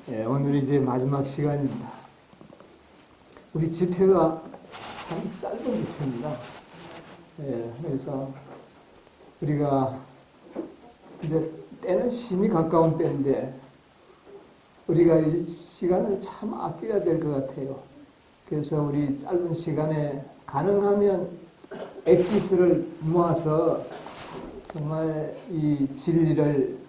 오늘이 이제 마지막 시간입니다. 우리 집회가 참 짧은 집회입니다. 그래서 우리가 이제 때는 심히 가까운 때인데 우리가 이 시간을 참 아껴야 될 것 같아요. 그래서 우리 짧은 시간에 가능하면 엑기스를 모아서 정말 이 진리를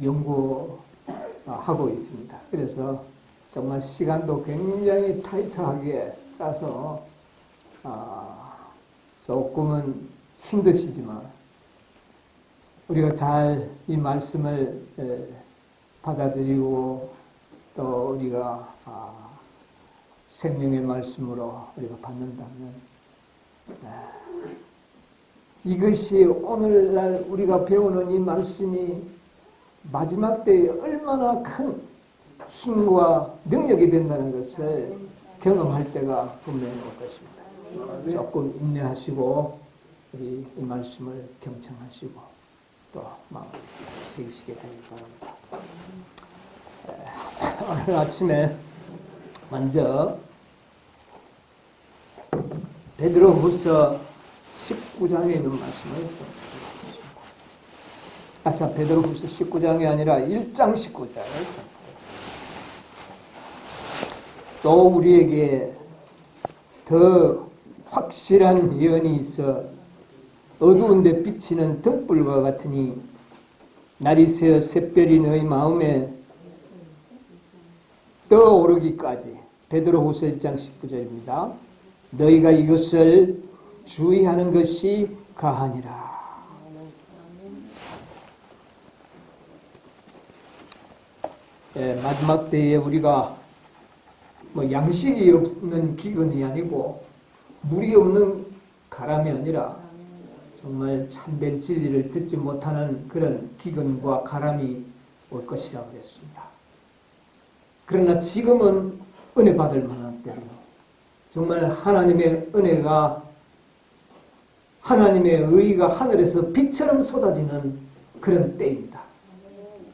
연구하고 있습니다. 그래서 정말 시간도 굉장히 타이트하게 짜서 조금은 힘드시지만 우리가 잘 이 말씀을 받아들이고 또 우리가 생명의 말씀으로 우리가 받는다면 이것이 오늘날 우리가 배우는 이 말씀이 마지막 때에 얼마나 큰 힘과 능력이 된다는 것을 경험할 때가 분명히 올 것입니다. 조금 인내하시고 우리 이 말씀을 경청하시고 또 마음을 새기시게 되길 바랍니다. 오늘 아침에 먼저 베드로후서 19장에 있는 말씀을 보겠습니다. 베드로후서 19장이 아니라 1장 19장을 또 우리에게 더 확실한 예언이 있어 어두운 데 비치는 등불과 같으니 날이 새어 샛별이 너희 마음에 떠오르기까지. 베드로후서 1장 19절입니다. 너희가 이것을 주의하는 것이 가하니라. 마지막 때에 우리가 양식이 없는 기근이 아니고 물이 없는 가람이 아니라 정말 참된 진리를 듣지 못하는 그런 기근과 가람이 올 것이라고 그랬습니다. 그러나 지금은 은혜 받을 만한 때로 정말 하나님의 은혜가 하나님의 의의가 하늘에서 빛처럼 쏟아지는 그런 때입니다.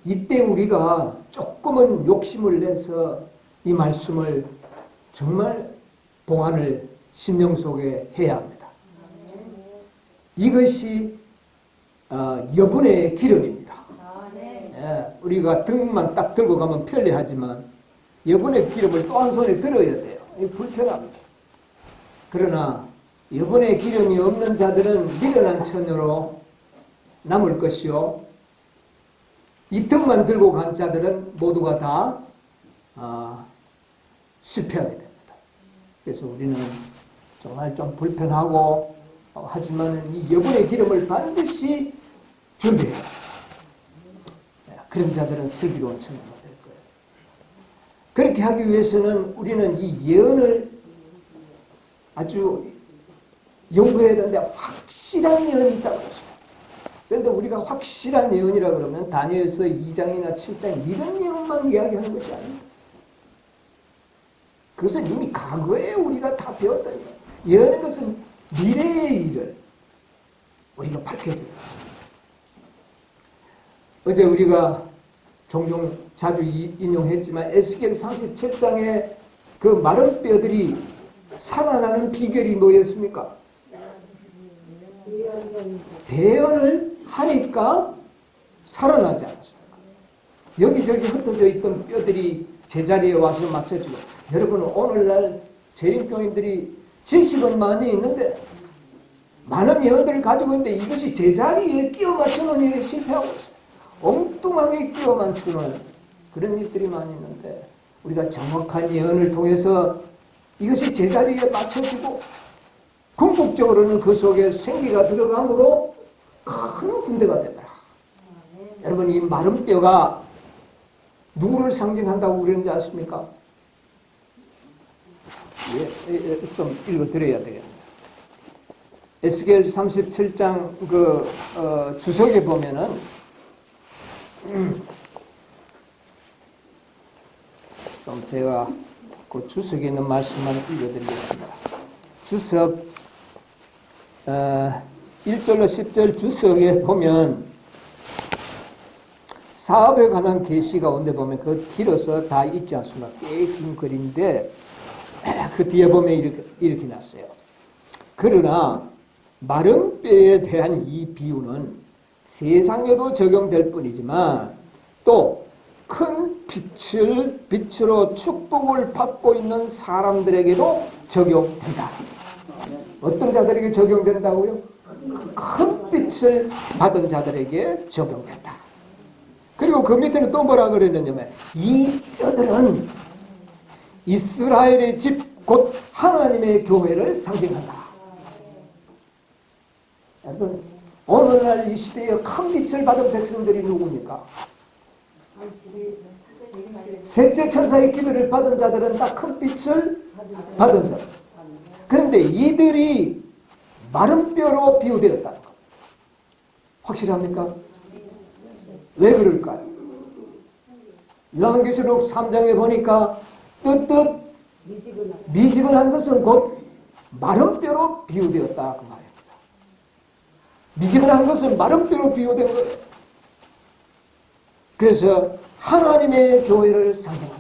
이때 우리가 조금은 욕심을 내서 이 말씀을 정말 보완을 심령 속에 해야 합니다. 이것이 여분의 기름입니다. 우리가 등만 딱 들고 가면 편리하지만 여분의 기름을 또 한 손에 들어야 돼요. 불편합니다. 그러나 여분의 기름이 없는 자들은 미련한 처녀로 남을 것이요 이 등만 들고 간 자들은 모두가 다 실패하게 됩니다. 그래서 우리는 정말 좀 불편하고 하지만 이 여분의 기름을 반드시 준비해야 합니다. 그런 자들은 슬기로운 처녀가 될 거예요. 그렇게 하기 위해서는 우리는 이 예언을 아주 연구해야 되는데 확실한 예언이 있다고 그랬습니다. 그런데 우리가 확실한 예언이라 그러면 다니엘서 2장이나 7장 이런 예언만 이야기하는 것이 아닙니다. 그것은 이미 과거에 우리가 다 배웠던 예언. 예언인 것은 미래의 일을 우리가 밝혀줘요. 어제 우리가 종종 자주 인용했지만 에스겔 37장에 그 마른 뼈들이 살아나는 비결이 뭐였습니까? 대언을 하니까 살아나지 않았습니까? 여기저기 흩어져 있던 뼈들이 제자리에 와서 맞춰지고, 여러분 오늘날 재림교인들이 지식은 많이 있는데 많은 예언들을 가지고 있는데 이것이 제자리에 끼워 맞추는 일에 실패하고 있어요. 엉뚱하게 끼워 맞추는 그런 일들이 많이 있는데 우리가 정확한 예언을 통해서 이것이 제자리에 맞춰지고 궁극적으로는 그 속에 생기가 들어감으로 큰 군대가 되더라. 여러분 이 마른 뼈가 누구를 상징한다고 그러는지 아십니까? 좀 읽어드려야 되겠습니다. 에스겔 37장 주석에 보면은 좀 제가 그 주석에 있는 말씀만 읽어드리겠습니다. 주석 1절로 10절 주석에 보면 사업에 관한 계시 가운데 보면 그 길어서 다 읽지 않습니다. 꽤 긴 글인데 그 뒤에 보면 이렇게 났어요. 그러나 마른 뼈에 대한 이 비유는 세상에도 적용될 뿐이지만 또 큰 빛으로 축복을 받고 있는 사람들에게도 적용된다. 어떤 자들에게 적용된다고요? 큰 빛을 받은 자들에게 적용된다. 그리고 그 밑에는 또 뭐라 그러느냐면 이 뼈들은 이스라엘의 집 곧 하나님의 교회를 상징한다. 여러분, 오늘날 이 시대에 큰 빛을 받은 백성들이 누굽니까? 셋째 천사의 기별을 받은 자들은 다 큰 빛을 받은 자들. 그런데 이들이 마른 뼈로 비유되었다는 것. 확실합니까? 왜 그럴까요? 요한계시록 3장에 보니까 뜨뜻 미지근한 것은 곧 마른 뼈로 비유되었다 그 말입니다. 미지근한 것은 마른 뼈로 비유된 거예요. 그래서 하나님의 교회를 상징한다.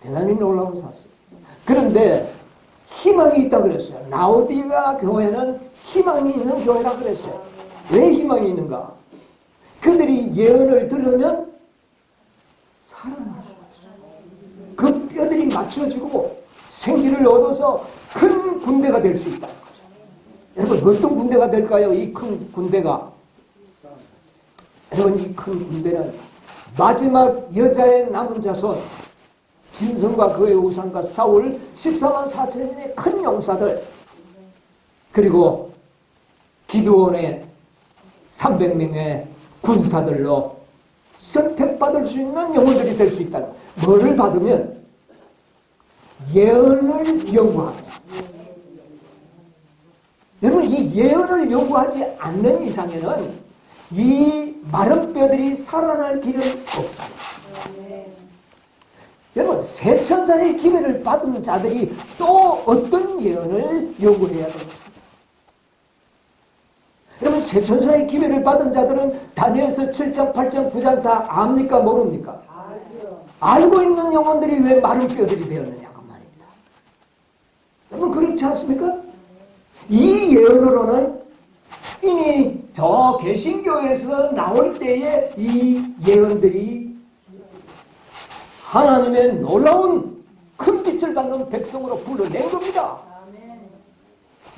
대단히 놀라운 사실. 그런데 희망이 있다 그랬어요. 라오디가 교회는 희망이 있는 교회라 그랬어요. 왜 희망이 있는가? 그들이 예언을 들으면 살아나요. 그 뼈들이 맞춰지고 생기를 얻어서 큰 군대가 될 수 있다는 거죠. 여러분, 어떤 군대가 될까요? 이 큰 군대가. 여러분, 이 큰 군대는 마지막 여자의 남은 자손, 진성과 그의 우상과 사울 14만 4천인의 큰 용사들, 그리고 기드온의 300명의 군사들로 선택받을 수 있는 영혼들이 될 수 있다는 거예요. 뭐를 받으면? 예언을 연구하면. 여러분, 이 예언을 연구하지 않는 이상에는 이 마른 뼈들이 살아날 길은 없어요. 여러분, 새 천사의 기회를 받은 자들이 또 어떤 예언을 연구해야 됩니까? 여러분, 새 천사의 기회를 받은 자들은 다니엘서 7장, 8장, 9장 다 압니까? 모릅니까? 알고 있는 영혼들이 왜 마른 뼈들이 되었느냐 그 말입니다. 여러분, 그렇지 않습니까? 이 예언으로는 이미 저 개신교에서 나올 때에 이 예언들이 하나님의 놀라운 큰 빛을 받는 백성으로 불러낸 겁니다.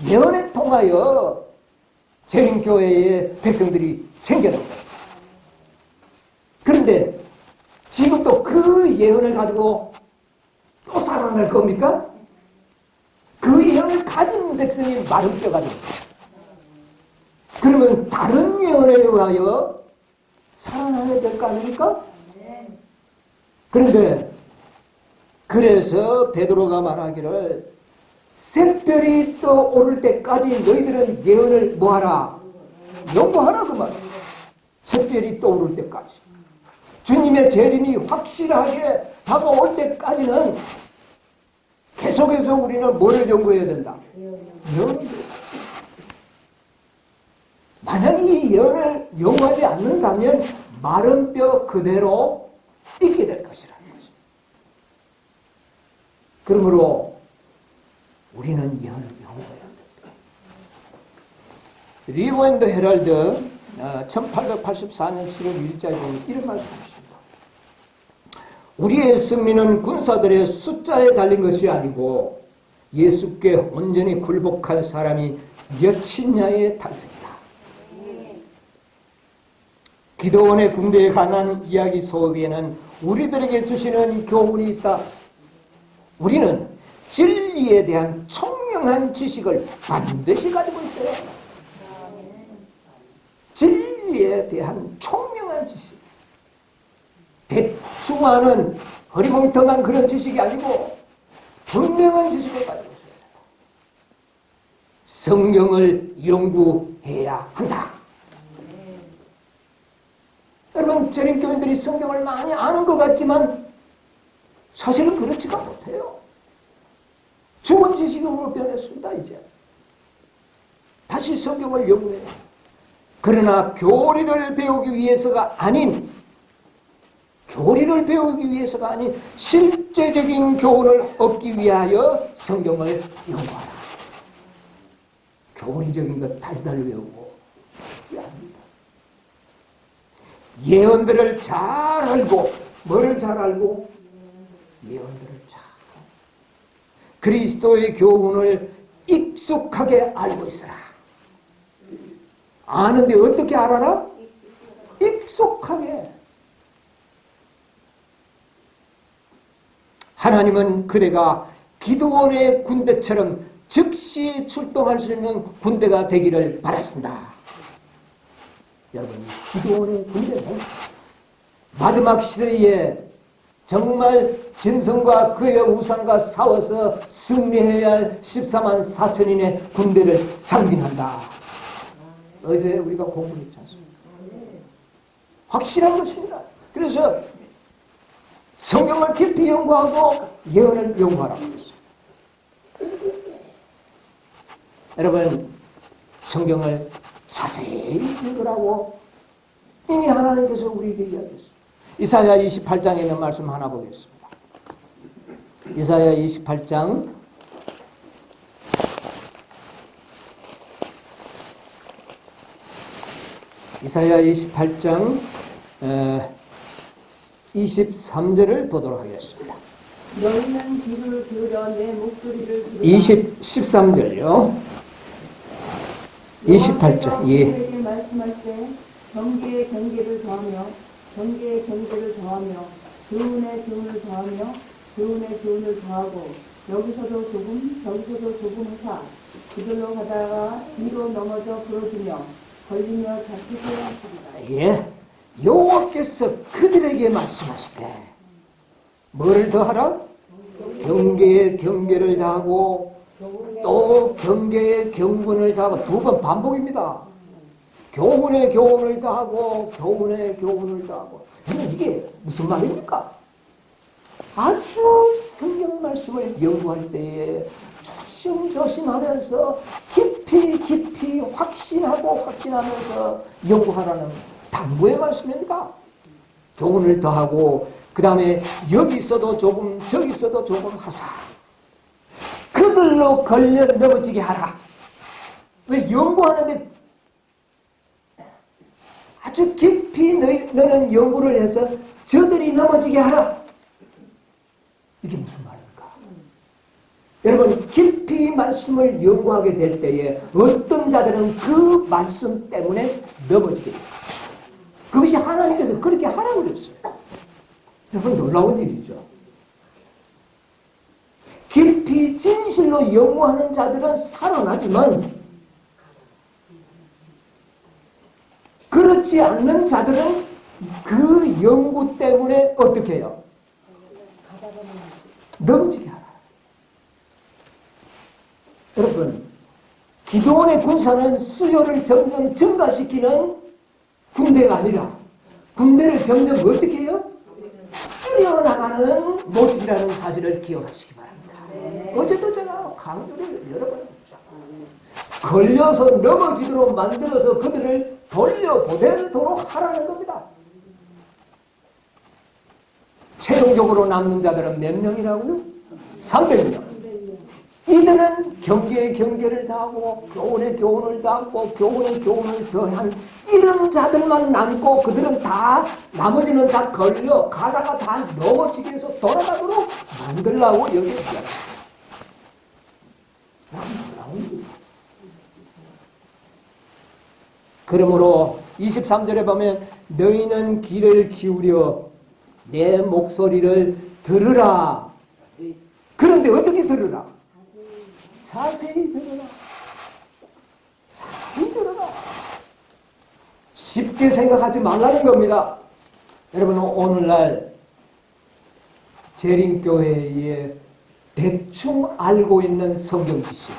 예언에 통하여 재림교회의 백성들이 생겨난 거예요. 그런데 지금도 그 예언을 가지고 또 살아날 겁니까? 그 예언을 가진 백성이 마른 뼈가 됩니다. 그러면 다른 예언에 의하여 살아나야 될 거 아닙니까? 그런데 그래서 베드로가 말하기를 샛별이 떠오를 때까지 너희들은 예언을 뭐하라? 연구하라 그 말이에요. 샛별이 떠오를 때까지. 주님의 재림이 확실하게 다가올 때까지는 계속해서 우리는 뭐를 연구해야 된다? 예언을. 만약 이 예언을 연구하지 않는다면 마른 뼈 그대로 있게 될 것이라는 것입니다. 그러므로 우리는 예언을 연구해야 됩니다. 리브 앤드 헤럴드 1884년 7월 1일자에 보면 이런 말씀이십니다. 우리의 승리는 군사들의 숫자에 달린 것이 아니고 예수께 온전히 굴복한 사람이 몇이냐에 달려있다. 기드온의 군대에 관한 이야기 속에는 우리들에게 주시는 교훈이 있다. 우리는 진리에 대한 총명한 지식을 반드시 가지고 있어야 한다. 진리에 대한 총명한 지식. 대충 하는 허리멍텅한 그런 지식이 아니고 분명한 지식을 가지고 있어야 한다. 성경을 연구해야 한다. 여러분, 재림교인들이 성경을 많이 아는 것 같지만 사실은 그렇지가 못해요. 죽은 지식으로 변했습니다. 이제 다시 성경을 연구해요. 그러나 교리를 배우기 위해서가 아닌 실제적인 교훈을 얻기 위하여 성경을 연구하라. 교리적인 것 달달 외우고 합니다. 예언들을 잘 알고, 뭐를 잘 알고? 예언들을 잘 알고 그리스도의 교훈을 익숙하게 알고 있어라. 아는데 어떻게 알아라? 익숙하게. 하나님은 그대가 기드온의 군대처럼 즉시 출동할 수 있는 군대가 되기를 바랐습니다. 여러분, 기드온의 군대는 마지막 시대에 정말 짐승과 그의 우상과 싸워서 승리해야 할 14만 4천인의 군대를 상징한다. 어제 우리가 공부했지 않습니까? 확실한 것입니다. 그래서 성경을 깊이 연구하고 예언을 연구하라고 했어요. 여러분, 성경을 자세히 읽으라고 이미 하나님께서 우리에게 이야기했어요. 이사야 28장에 있는 말씀 하나 보겠습니다. 이사야 28장 23절을 보도록 하겠습니다. 너희는 귀를 기울여 내 목소리를 들으라. 13절요. 28절. 예. 너희에게 말씀할 때 경계의 경계를 더하며 경계의 경계를 더하며 교훈의 교훈을 더하며 교훈의 교훈을 더하고 여기서도 조금 저기서도 조금 사 그들로 가다가 뒤로 넘어져 부러지며 걸리며 잡히게 하시리라. 예. 여호와께서 그들에게 말씀하시되 뭐를 더하라? 경계에 경계를 다하고 또 경계에 경분을 다하고 두 번 반복입니다. 교훈에 교훈을 다하고 교훈에 교훈을 다하고. 이게 무슨 말입니까? 아주 성경 말씀을 연구할 때에 조심조심하면서 깊이 확신하면서 연구하라는 당부의 말씀입니다. 교훈을 더하고 그 다음에 여기서도 조금 저기서도 조금 하사 그들로 걸려 넘어지게 하라. 왜? 연구하는데 아주 깊이 너는 연구를 해서 저들이 넘어지게 하라. 이게 무슨 말입니까? 여러분, 깊이 말씀을 연구하게 될 때에 어떤 자들은 그 말씀 때문에 넘어지게 됩니다. 그것이 하나님께서 그렇게 하라고 그랬어요. 여러분, 놀라운 일이죠. 깊이 진실로 연구하는 자들은 살아나지만 그렇지 않는 자들은 그 연구 때문에 어떻게 해요? 넘어지게 하라. 여러분, 기드온의 군사는 수요를 점점 증가시키는 군대가 아니라 군대를 점점 어떻게 해요? 줄여나가는 모습이라는 사실을 기억하시기 바랍니다. 어제도 제가 강조를 여러 번 했죠. 걸려서 넘어지도록 만들어서 그들을 돌려보내도록 하라는 겁니다. 최종적으로 남는 자들은 몇 명이라고요? 300명. 이들은 경계에 경계를 다하고 교훈에 교훈을 다하고 교훈에 교훈을 더한 이런 자들만 남고 그들은 다 나머지는 다 걸려 가다가 다 넘어지게 해서 돌아가도록 만들라고 여겼어요. 그러므로 23절에 보면 너희는 귀를 기울여 내 목소리를 들으라. 그런데 어떻게 들으라? 자세히 들어라. 자세히 들어라. 쉽게 생각하지 말라는 겁니다. 여러분, 오늘날 재림교회에 대충 알고 있는 성경 지식,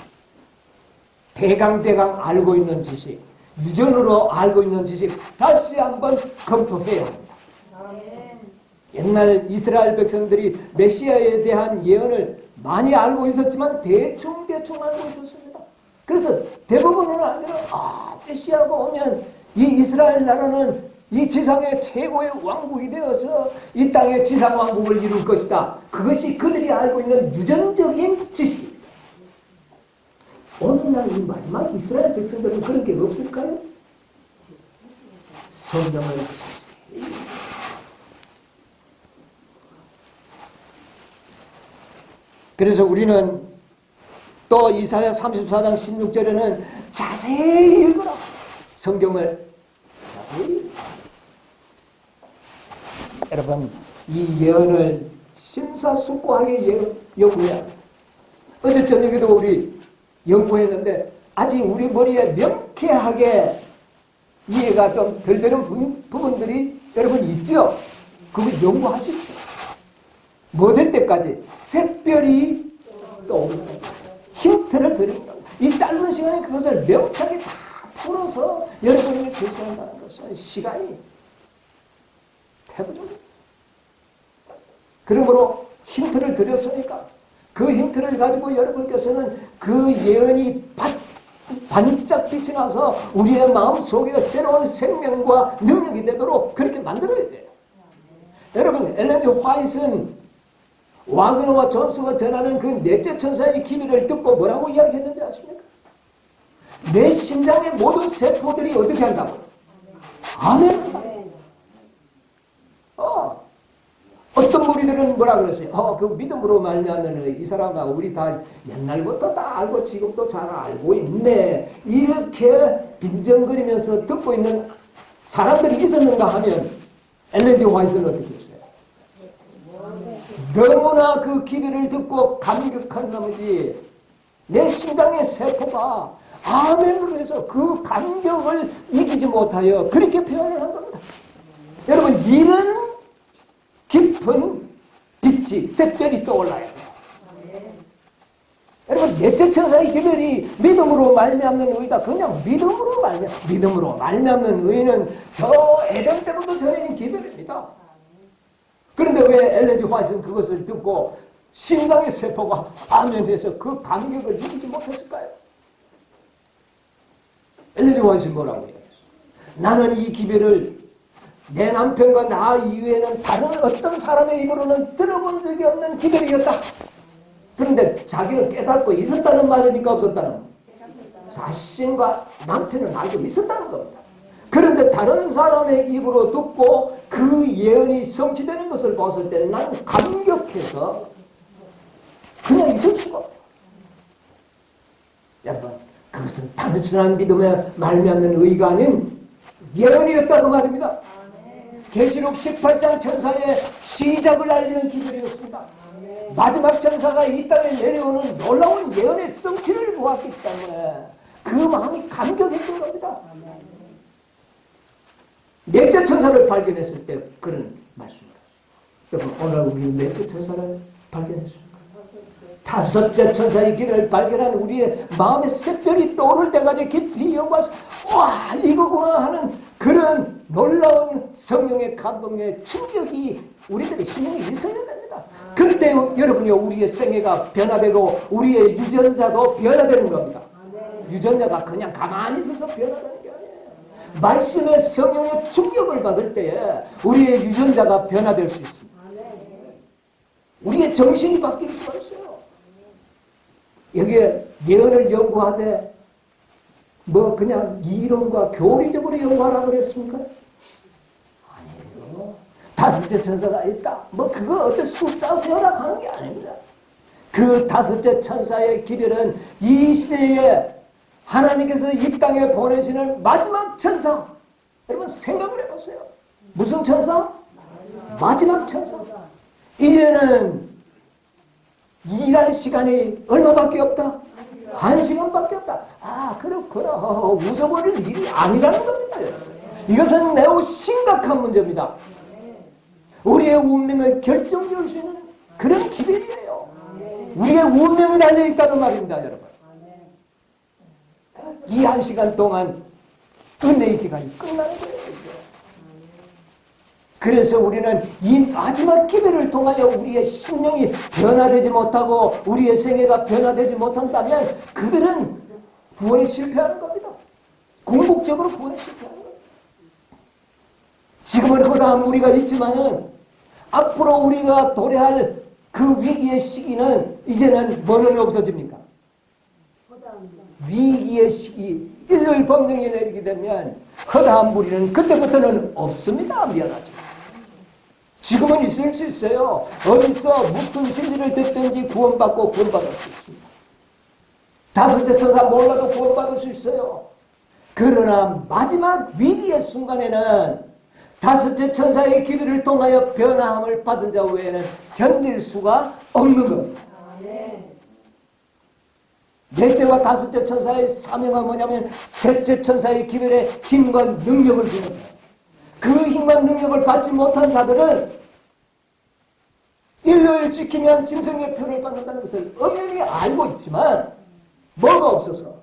대강 알고 있는 지식, 유전으로 알고 있는 지식 다시 한번 검토해야 합니다. 옛날 이스라엘 백성들이 메시아에 대한 예언을 많이 알고 있었지만 대충 알고 있었습니다. 그래서 대부분은 알기로 메시아가 오면 이 이스라엘 나라는 이 지상의 최고의 왕국이 되어서 이 땅의 지상 왕국을 이룰 것이다. 그것이 그들이 알고 있는 유전적인 지식입니다. 오늘날 이 마지막 이스라엘 백성들은 그런 게 없을까요? 성경을 그래서 우리는 또 이사야 34장 16절에는 자세히 읽어라. 성경을 자세히. 여러분, 이 예언을 심사숙고하게 연구해야 합니다. 어제 저녁에도 우리 연구했는데 아직 우리 머리에 명쾌하게 이해가 좀 덜 되는 부분들이 여러분 있죠? 그거 연구하십시오. 뭐 될 때까지? 샛별이 떠오르는 힌트를 드립니다. 이 짧은 시간에 그것을 명쾌하게 다 풀어서 여러분에게 제시한다는 것은 시간이 태부적입니다. 그러므로 힌트를 드렸으니까 그 힌트를 가지고 여러분께서는 그 예언이 반짝 빛이 나서 우리의 마음속에 새로운 생명과 능력이 되도록 그렇게 만들어야 돼요. 여러분, 엘렌 G 화이트는 와그너와 존스가 전하는 그 넷째 천사의 기밀을 듣고 뭐라고 이야기했는지 아십니까? 내 심장의 모든 세포들이 어떻게 한다고? 아멘. 어떤 무리들은 뭐라 그랬어요? 그 믿음으로 말미암는 이 사람아 우리 다 옛날부터 다 알고 지금도 잘 알고 있네. 이렇게 빈정거리면서 듣고 있는 사람들이 있었는가 하면 엘렌 G 화이트는 어떻게 했어요? 너무나 그 기별을 듣고 감격한 나머지 내 심장의 세포가 아멘으로 해서 그 감격을 이기지 못하여 그렇게 표현을 한 겁니다. 여러분, 이런 깊은 빛이 샛별이 떠올라야 돼요. 여러분, 넷째 천사의 기별이 믿음으로 말미암는 의다. 그냥 믿음으로 말미암는 의는 저 에덴 때부터 전해진 기별입니다. 그런데 왜 엘렌 G 화이트는 그것을 듣고 심장의 세포가 아멘해서 그 감격을 이기지 못했을까요? 엘렌 G 화이트는 뭐라고 얘기했어요? 나는 이 기별을 내 남편과 나 이외에는 다른 어떤 사람의 입으로는 들어본 적이 없는 기별이었다. 그런데 자기는 깨닫고 있었다는 말입니까? 없었다는 말입니까? 자신과 남편은 알고 있었다는 겁니다. 그런데 다른 사람의 입으로 듣고 그 예언이 성취되는 것을 봤을 때 나는 감격해서 그냥 있을 수가 없어요. 여러분, 그것은 단순한 믿음에 말미암는 의가 아닌 예언이었다고 말입니다. 계시록 18장 천사의 시작을 알리는 기별이었습니다. 마지막 천사가 이 땅에 내려오는 놀라운 예언의 성취를 보았기 때문에 그 마음이 감격했던 겁니다. 넷째 천사를 발견했을 때 그런 말씀을 하셨어요. 여러분, 오늘 우리는 넷째 천사를 발견했습니다. 다섯째 천사의 길을 발견한 우리의 마음에 샛별이 떠오를 때까지 깊이 연구해서 와, 이거구나 하는 그런 놀라운 성령의 감동의 충격이 우리들의 심령에 있어야 됩니다. 그때 여러분이 우리의 생애가 변화되고 우리의 유전자도 변화되는 겁니다. 유전자가 그냥 가만히 있어서 변화되는 게 아니에요. 말씀의 성령의 충격을 받을 때에 우리의 유전자가 변화될 수 있습니다. 우리의 정신이 바뀔 수가 있어요. 여기에 예언을 연구하되 뭐 그냥 이론과 교리적으로 연구하라고 그랬습니까? 아니에요. 다섯째 천사가 있다. 뭐 그거 어떤 숫자 세워라 하는 게 아닙니다. 그 다섯째 천사의 기별은 이 시대에 하나님께서 이 땅에 보내시는 마지막 천사. 여러분 생각을 해보세요. 무슨 천사? 마지막 천사. 이제는 일할 시간이 얼마밖에 없다? 1시간밖에 없다. 그렇구나. 웃어버릴 일이 아니라는 겁니다. 이것은 매우 심각한 문제입니다. 우리의 운명을 결정지을 수 있는 그런 기별이에요. 우리의 운명이 달려있다는 말입니다, 여러분. 이 1시간 동안 은혜의 기간이 끝나는 거예요. 그래서 우리는 이 마지막 기별을 통하여 우리의 심령이 변화되지 못하고 우리의 생애가 변화되지 못한다면 그들은 구원에 실패하는 겁니다. 궁극적으로 구원에 실패하는 겁니다. 지금은 허다한 무리가 있지만은 앞으로 우리가 도래할 그 위기의 시기는 이제는 뭐는 없어집니까? 위기의 시기, 일요일 법령이 내리게 되면 허다한 무리는 그때부터는 없습니다. 미안하죠. 지금은 있을 수 있어요. 어디서 무슨 진리를 듣든지 구원받고 구원받을 수 있습니다. 다섯째 천사 몰라도 구원받을 수 있어요. 그러나 마지막 위기의 순간에는 다섯째 천사의 기회를 통하여 변화함을 받은 자 외에는 견딜 수가 없는 겁니다. 넷째와 다섯째 천사의 사명은 뭐냐면 셋째 천사의 기별에 힘과 능력을 주는 거예요. 그 힘과 능력을 받지 못한 자들은 일요일 지키면 짐승의 표를 받는다는 것을 엄연히 알고 있지만 뭐가 없어서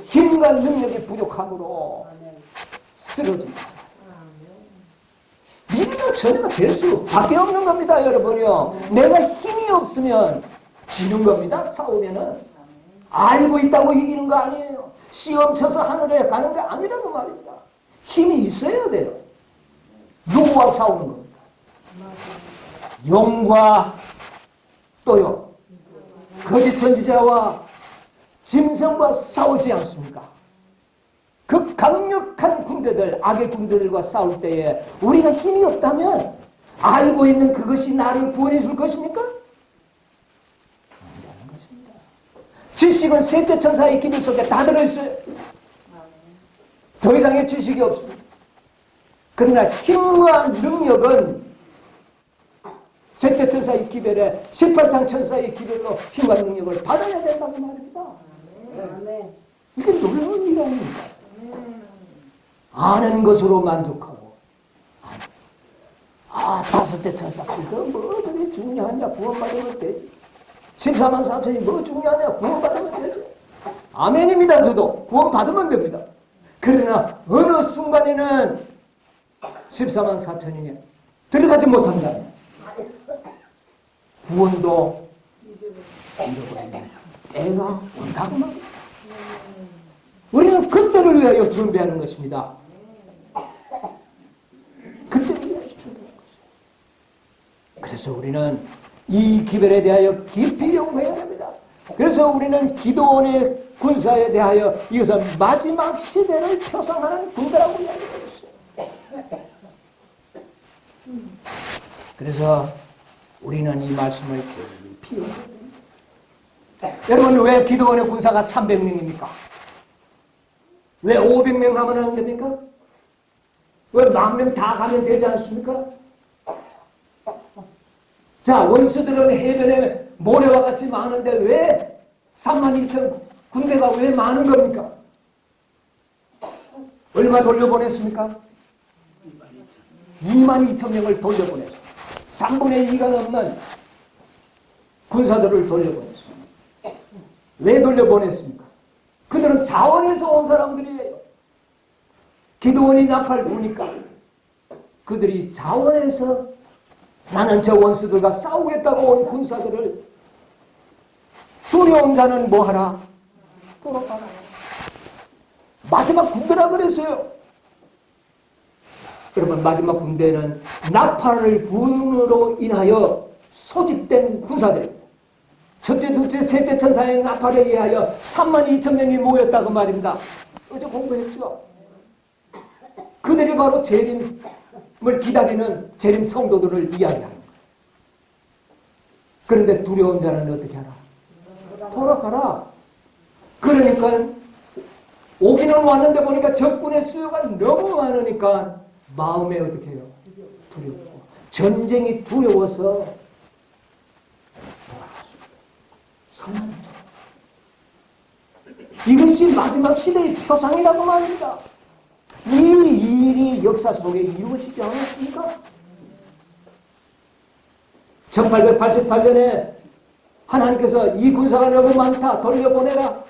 힘과 능력이 부족함으로 쓰러집니다. 믿음은 전혀 될 수밖에 없는 겁니다. 여러분요. 내가 힘이 없으면 지는 겁니다. 싸우면은. 알고 있다고 이기는 거 아니에요. 시험 쳐서 하늘에 가는 게 아니라고 말입니다. 힘이 있어야 돼요. 누구와 싸우는 겁니까? 용과 또요 거짓 선지자와 짐승과 싸우지 않습니까? 그 강력한 군대들, 악의 군대들과 싸울 때에 우리가 힘이 없다면 알고 있는 그것이 나를 구원해 줄 것입니까? 아니라는 것입니다. 지식은 셋째 천사의 기밀 속에 다 들어있어요. 더 이상의 지식이 없습니다. 그러나 힘과 능력은 셋째 천사의 기별에 18장 천사의 기별로 힘과 능력을 받아야 된다고 말입니다. 이게 놀라운 일 아닙니까? 아는 것으로 만족하고 다섯째 천사 그거 뭐 그게 중요하냐 구원받으면 되지. 14만 4천이 뭐 중요하냐 구원받으면 되지. 아멘입니다. 저도 구원받으면 됩니다. 그러나 어느 순간에는 14만 4천이냐 들어가지 못한다면 구원도 잃어버리는 때가 온다고 말입니다. 우리는 그때를 위하여 준비하는 것입니다. 그때를 위하여 준비하는 것입니다. 그래서 우리는 이 기별에 대하여 깊이 연구해야 됩니다. 그래서 우리는 기도원의 군사에 대하여 이것은 마지막 시대를 표상하는 군대라고 이야기하고 있어요. 그래서 우리는 이 말씀을 깊이 연구해야 됩니다. 여러분 왜 기도원의 군사가 300명입니까? 왜 500명 하면 안 됩니까? 왜 10,000명 다 가면 되지 않습니까? 자, 원수들은 해변에 모래와 같이 많은데 왜 32,000 군대가 왜 많은 겁니까? 얼마 돌려보냈습니까? 22,000명을 돌려보냈습니다. 3분의 2가 넘는 군사들을 돌려보냈습니다. 왜 돌려보냈습니까? 그들은 자원에서 온 사람들이에요. 기드온이 나팔 부니까 그들이 자원에서 나는 저 원수들과 싸우겠다고 온 군사들을 두려운 자는 뭐하라? 돌아가라. 마지막 군대라 그랬어요. 여러분 마지막 군대는 나팔을 부음으로 인하여 소집된 군사들입니다. 첫째, 둘째, 셋째 천사의 나팔에 의하여 32,000명이 모였다고 말입니다. 어제 공부했죠? 그들이 바로 재림을 기다리는 재림 성도들을 이야기하는 거예요. 그런데 두려운 자는 어떻게 하라? 돌아가라. 그러니까 오기는 왔는데 보니까 적군의 수요가 너무 많으니까 마음에 어떻게 해요? 두렵고 전쟁이 두려워서 이것이 마지막 시대의 표상이라고 말입니다. 이 일이 역사 속에 이루어지지 않았습니까? 1888년에 하나님께서 이 군사가 너무 많다 돌려보내라.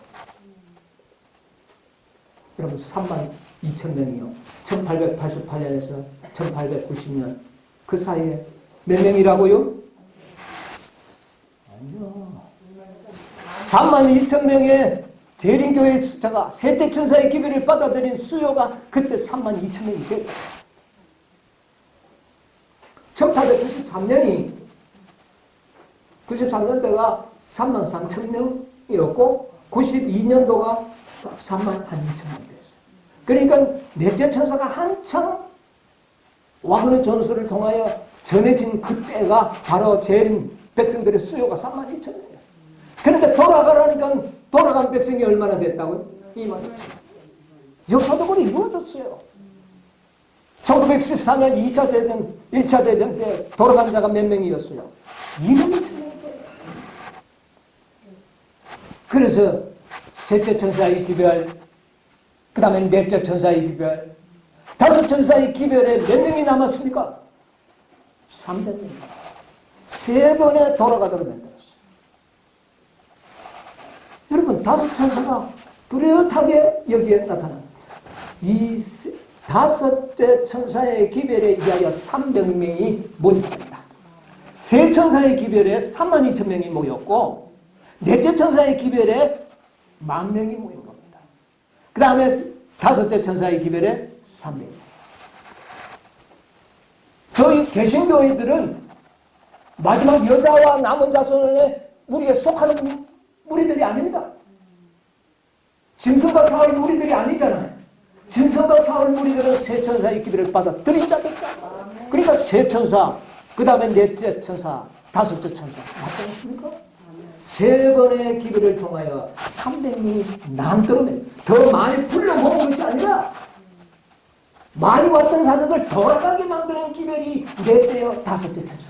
여러분 32,000명이요. 1888년에서 1890년 그 사이에 몇 명이라고요? 아니요. 32,000명의 재림교회의 숫자가 셋째 천사의 기별을 받아들인 수요가 그때 32,000명이 됐어요. 1893년이 93년도가 33,000명이었고 92년도가 31,000명 됐어요. 그러니까 넷째 천사가 한창 와그너 전술을 통하여 전해진 그때가 바로 재림 백성들의 수요가 32,000명이에요. 그런데 돌아가라니까 돌아간 백성이 얼마나 됐다고요? 22,000명. 역사적으로 이루어졌어요. 1914년 2차 대전, 1차 대전 때 돌아간 자가 몇 명이었어요? 22,000명. 그래서 셋째 천사의 기별, 그 다음에 넷째 천사의 기별, 다섯 천사의 기별에 몇 명이 남았습니까? 300명. 세 번에 돌아가도록 만들었어요. 여러분, 다섯 천사가 뚜렷하게 여기에 나타납니다. 이 다섯째 천사의 기별에 의하여 300명이 모집합니다. 세 천사의 기별에 32,000명이 모였고, 넷째 천사의 기별에 10,000명이 모인 겁니다. 그 다음에 다섯째 천사의 기별에 300명. 저희 개신교회들은 마지막 여자와 남은 자손의 무리에 속하는 무리들이 아닙니다. 짐승과 사울 무리들이 아니잖아요. 짐승과 사울 무리들은 세 천사의 기별을 받아들인 자들이다. 그러니까 세 천사, 그 다음에 넷째 천사, 다섯째 천사. 맞지 않습니까? 세 번의 기별을 통하여 300명이 남도록 더 많이 불러모은 것이 아니라 많이 왔던 사람들 돌아가게 만드는 기별이 넷째요, 다섯째 천사.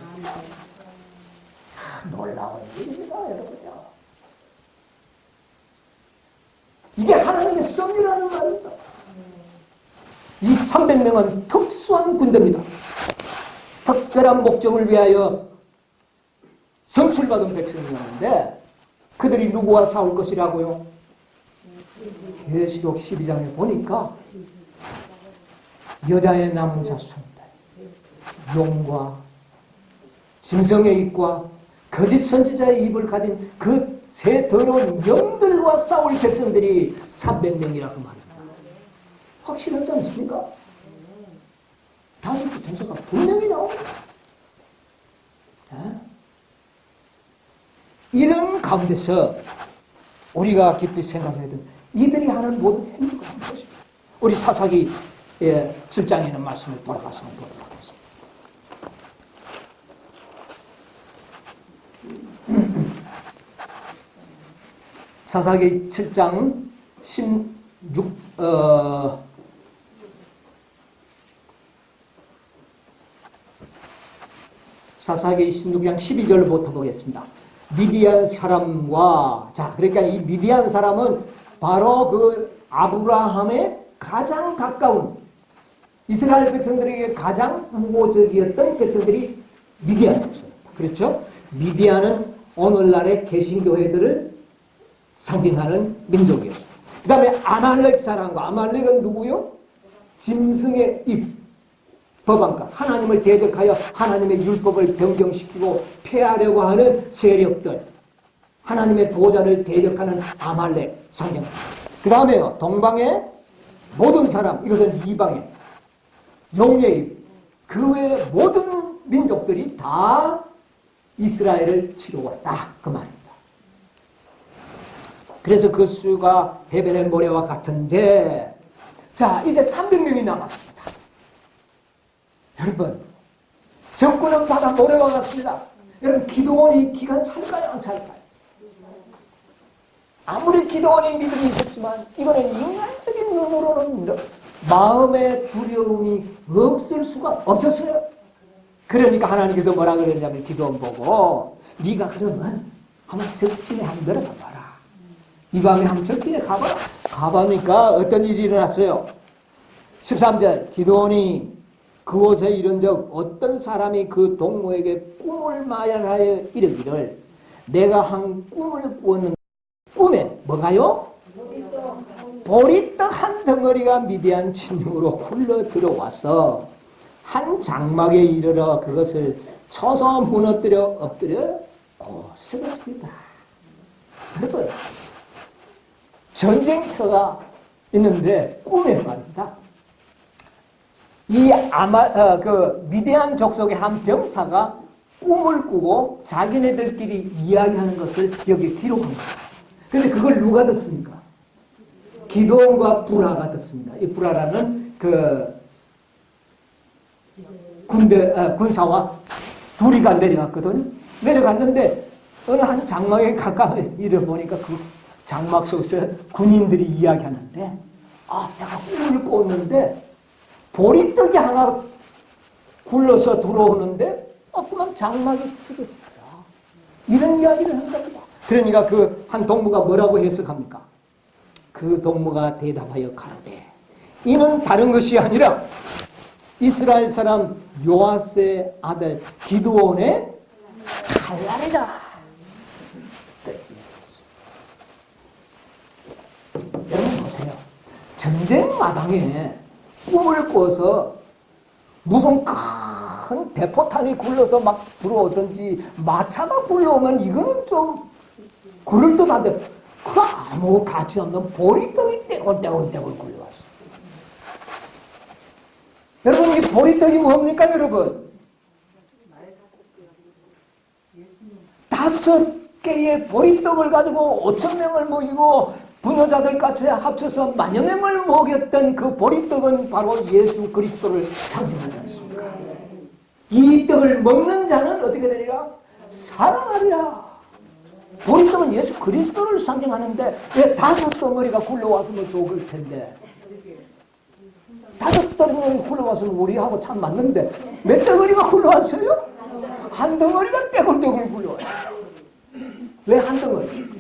놀라운 일입니다, 여러분요. 이게 하나님의 섭리라는 말입니다. 이 300명은 특수한 군대입니다. 특별한 목적을 위하여 선출받은 백성이었는데 그들이 누구와 싸울 것이라고요? 계시록 12장에 보니까 여자의 남은 자손들, 용과 짐승의 입과 거짓 선지자의 입을 가진 그 세 더러운 영들과 싸울 백성들이 300명이라고 말입니다. 확실하지 않습니까? 다섯째 천사가 분명히 나옵니다. 이런 가운데서 우리가 깊이 생각해야 되는 이들이 하는 모든 행동을 하는 것입니다. 우리 사사기 7장에 있는 말씀을 돌아가서 보도록 하겠습니다. 사사기 7장 사사기 16장 12절부터 보겠습니다. 미디안 사람과, 자, 그러니까 이 미디안 사람은 바로 그 아브라함의 가장 가까운 이스라엘 백성들에게 가장 우호적이었던 백성들이 미디안 백성입니다. 그렇죠? 미디안은 오늘날의 개신교회들을 상징하는 민족이었습니다. 그 다음에 아말렉 사람과, 아말렉은 누구요? 짐승의 입, 법안가, 하나님을 대적하여 하나님의 율법을 변경시키고 폐하려고 하는 세력들, 하나님의 보좌를 대적하는 아말렉 상징입니다. 그 다음에요, 동방의 모든 사람, 이것은 이방의 용의 입, 그 외의 모든 민족들이 다 이스라엘을 치러 왔다, 그 말입니다. 그래서 그 수가 해변의 모래와 같은데, 자, 이제 300명이 남았습니다. 여러분, 정권은 바다 모래와 같습니다. 여러분, 기도원이 기간 찰까요, 안 찰까요? 아무리 기도원이 믿음이 있었지만 이거는 인간적인 눈으로는 마음의 두려움이 없을 수가 없었어요. 그러니까 하나님께서 뭐라 그랬냐면 기도원 보고 네가 그러면 한번 적진에 한번 들어가 봐라. 이 밤에 한번 적진에 가봐라. 가보니까 어떤 일이 일어났어요. 13절, 기도원이 그곳에 이른 적 어떤 사람이 그 동무에게 꿈을 말하여 이르기를 내가 한 꿈을 꾸었는데 꿈에 뭐가요? 보리떡 한 덩어리가 미디안 진영으로 굴러 들어와서 한 장막에 이르러 그것을 쳐서 무너뜨려 엎드려 고스톱이다. 여러분, 전쟁터가 있는데 꿈에 말입니다. 그 미디안 족속의 한 병사가 꿈을 꾸고 자기네들끼리 이야기하는 것을 여기 기록한 거예요. 근데 그걸 누가 듣습니까? 기드온과 부라가 듣습니다. 이 부라라는 그 군사와 둘이가 내려갔거든요. 내려갔는데 어느 한 장막에 가까이 이르보니까 그 장막 속에서 군인들이 이야기하는데, 내가 꿈을 꿨는데 보리떡이 하나 굴러서 들어오는데 그만 장막이 쓰러지더라. 이런 이야기를 한답니다. 그러니까 그 한 동무가 뭐라고 해석합니까? 그 동무가 대답하여 가로되 이는 다른 것이 아니라 이스라엘 사람 요아스의 아들 기드온의 칼날이라. 여러분 보세요. 전쟁 마당에 꿈을 꿔서 무슨 큰 대포탄이 굴러서 막 들어오든지 마차가 굴러오면 이거는 좀 그럴듯한데 그 아무 가치 없는 보리떡이 떼굴떼굴 굴러왔어. 여러분 이 보리떡이 뭡니까 여러분? 5개의 보리떡을 가지고 5,000명을 모이고 부녀자들 같이 합쳐서 10,000명을 먹였던 그 보리떡은 바로 예수 그리스도를 상징하지 않습니까? 이 떡을 먹는 자는 어떻게 되리라? 살아나리라. 보리떡은 예수 그리스도를 상징하는데 왜 5덩어리가 굴러왔으면 좋을 텐데 5덩어리가 굴러왔으면 우리하고 참 맞는데 몇 덩어리가 굴러왔어요? 한 덩어리가 떼굴떼굴 굴러와요. 왜 한 덩어리?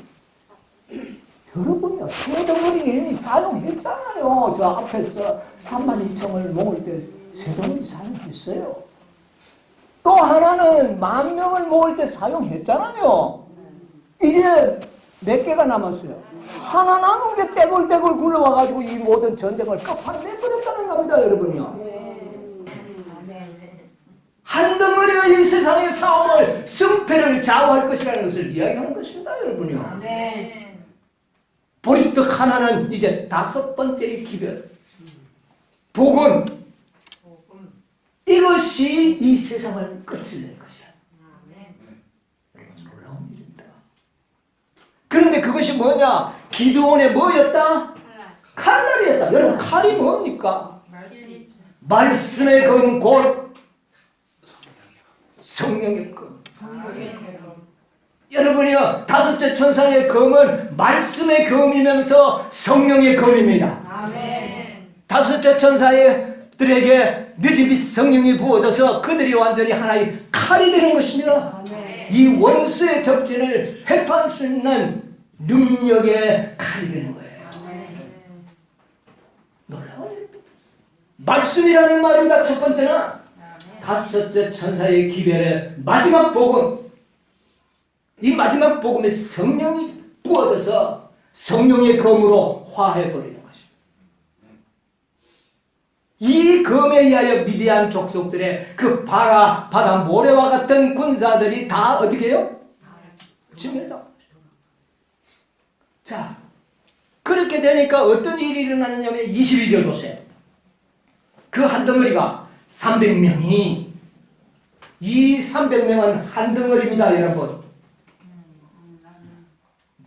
여러분요, 세 덩어리 이미 사용했잖아요. 저 앞에서 32,000을 모을 때 세 덩어리 사용했어요. 또 하나는 10,000명을 모을 때 사용했잖아요. 이제 몇 개가 남았어요? 하나 남은 게 떼굴떼굴 굴러와가지고 이 모든 전쟁을 끝판내버렸다는 겁니다, 여러분요. 한 덩어리가 이 세상의 싸움을 승패를 좌우할 것이라는 것을 이야기하는 것입니다, 여러분요. 아멘. 보리떡 하나는 이제 5번째의 기별. 복음. 이것이 이 세상을 끝을 낼 것이야. 놀라운 일입니다. 그런데 그것이 뭐냐? 기드온의 뭐였다? 칼날이었다. 여러분 칼이 뭡니까? 말씀의 검 곧 성령의 검. 여러분이요, 5째 천사의 검은 말씀의 검이면서 성령의 검입니다. 아멘. 5째 천사들에게 늦은 성령이 부어져서 그들이 완전히 하나의 칼이 되는 것입니다. 아멘. 이 원수의 적진을 회파할 수 있는 능력의 칼이 되는 거예요. 아멘. 놀라워요. 말씀이라는 말입니다. 첫 번째는 5째 천사의 기별의 마지막 복음. 이 마지막 복음에 성령이 부어져서 성령의 검으로 화해버리는 것입니다. 이 검에 의하여 미디안 족속들의 그 바다 모래와 같은 군사들이 다 어떻게 해요? 지멸당합니다. 자, 그렇게 되니까 어떤 일이 일어나느냐면 22절 보세요. 그 한 덩어리가 300명이 이 300명은 한 덩어리입니다, 여러분.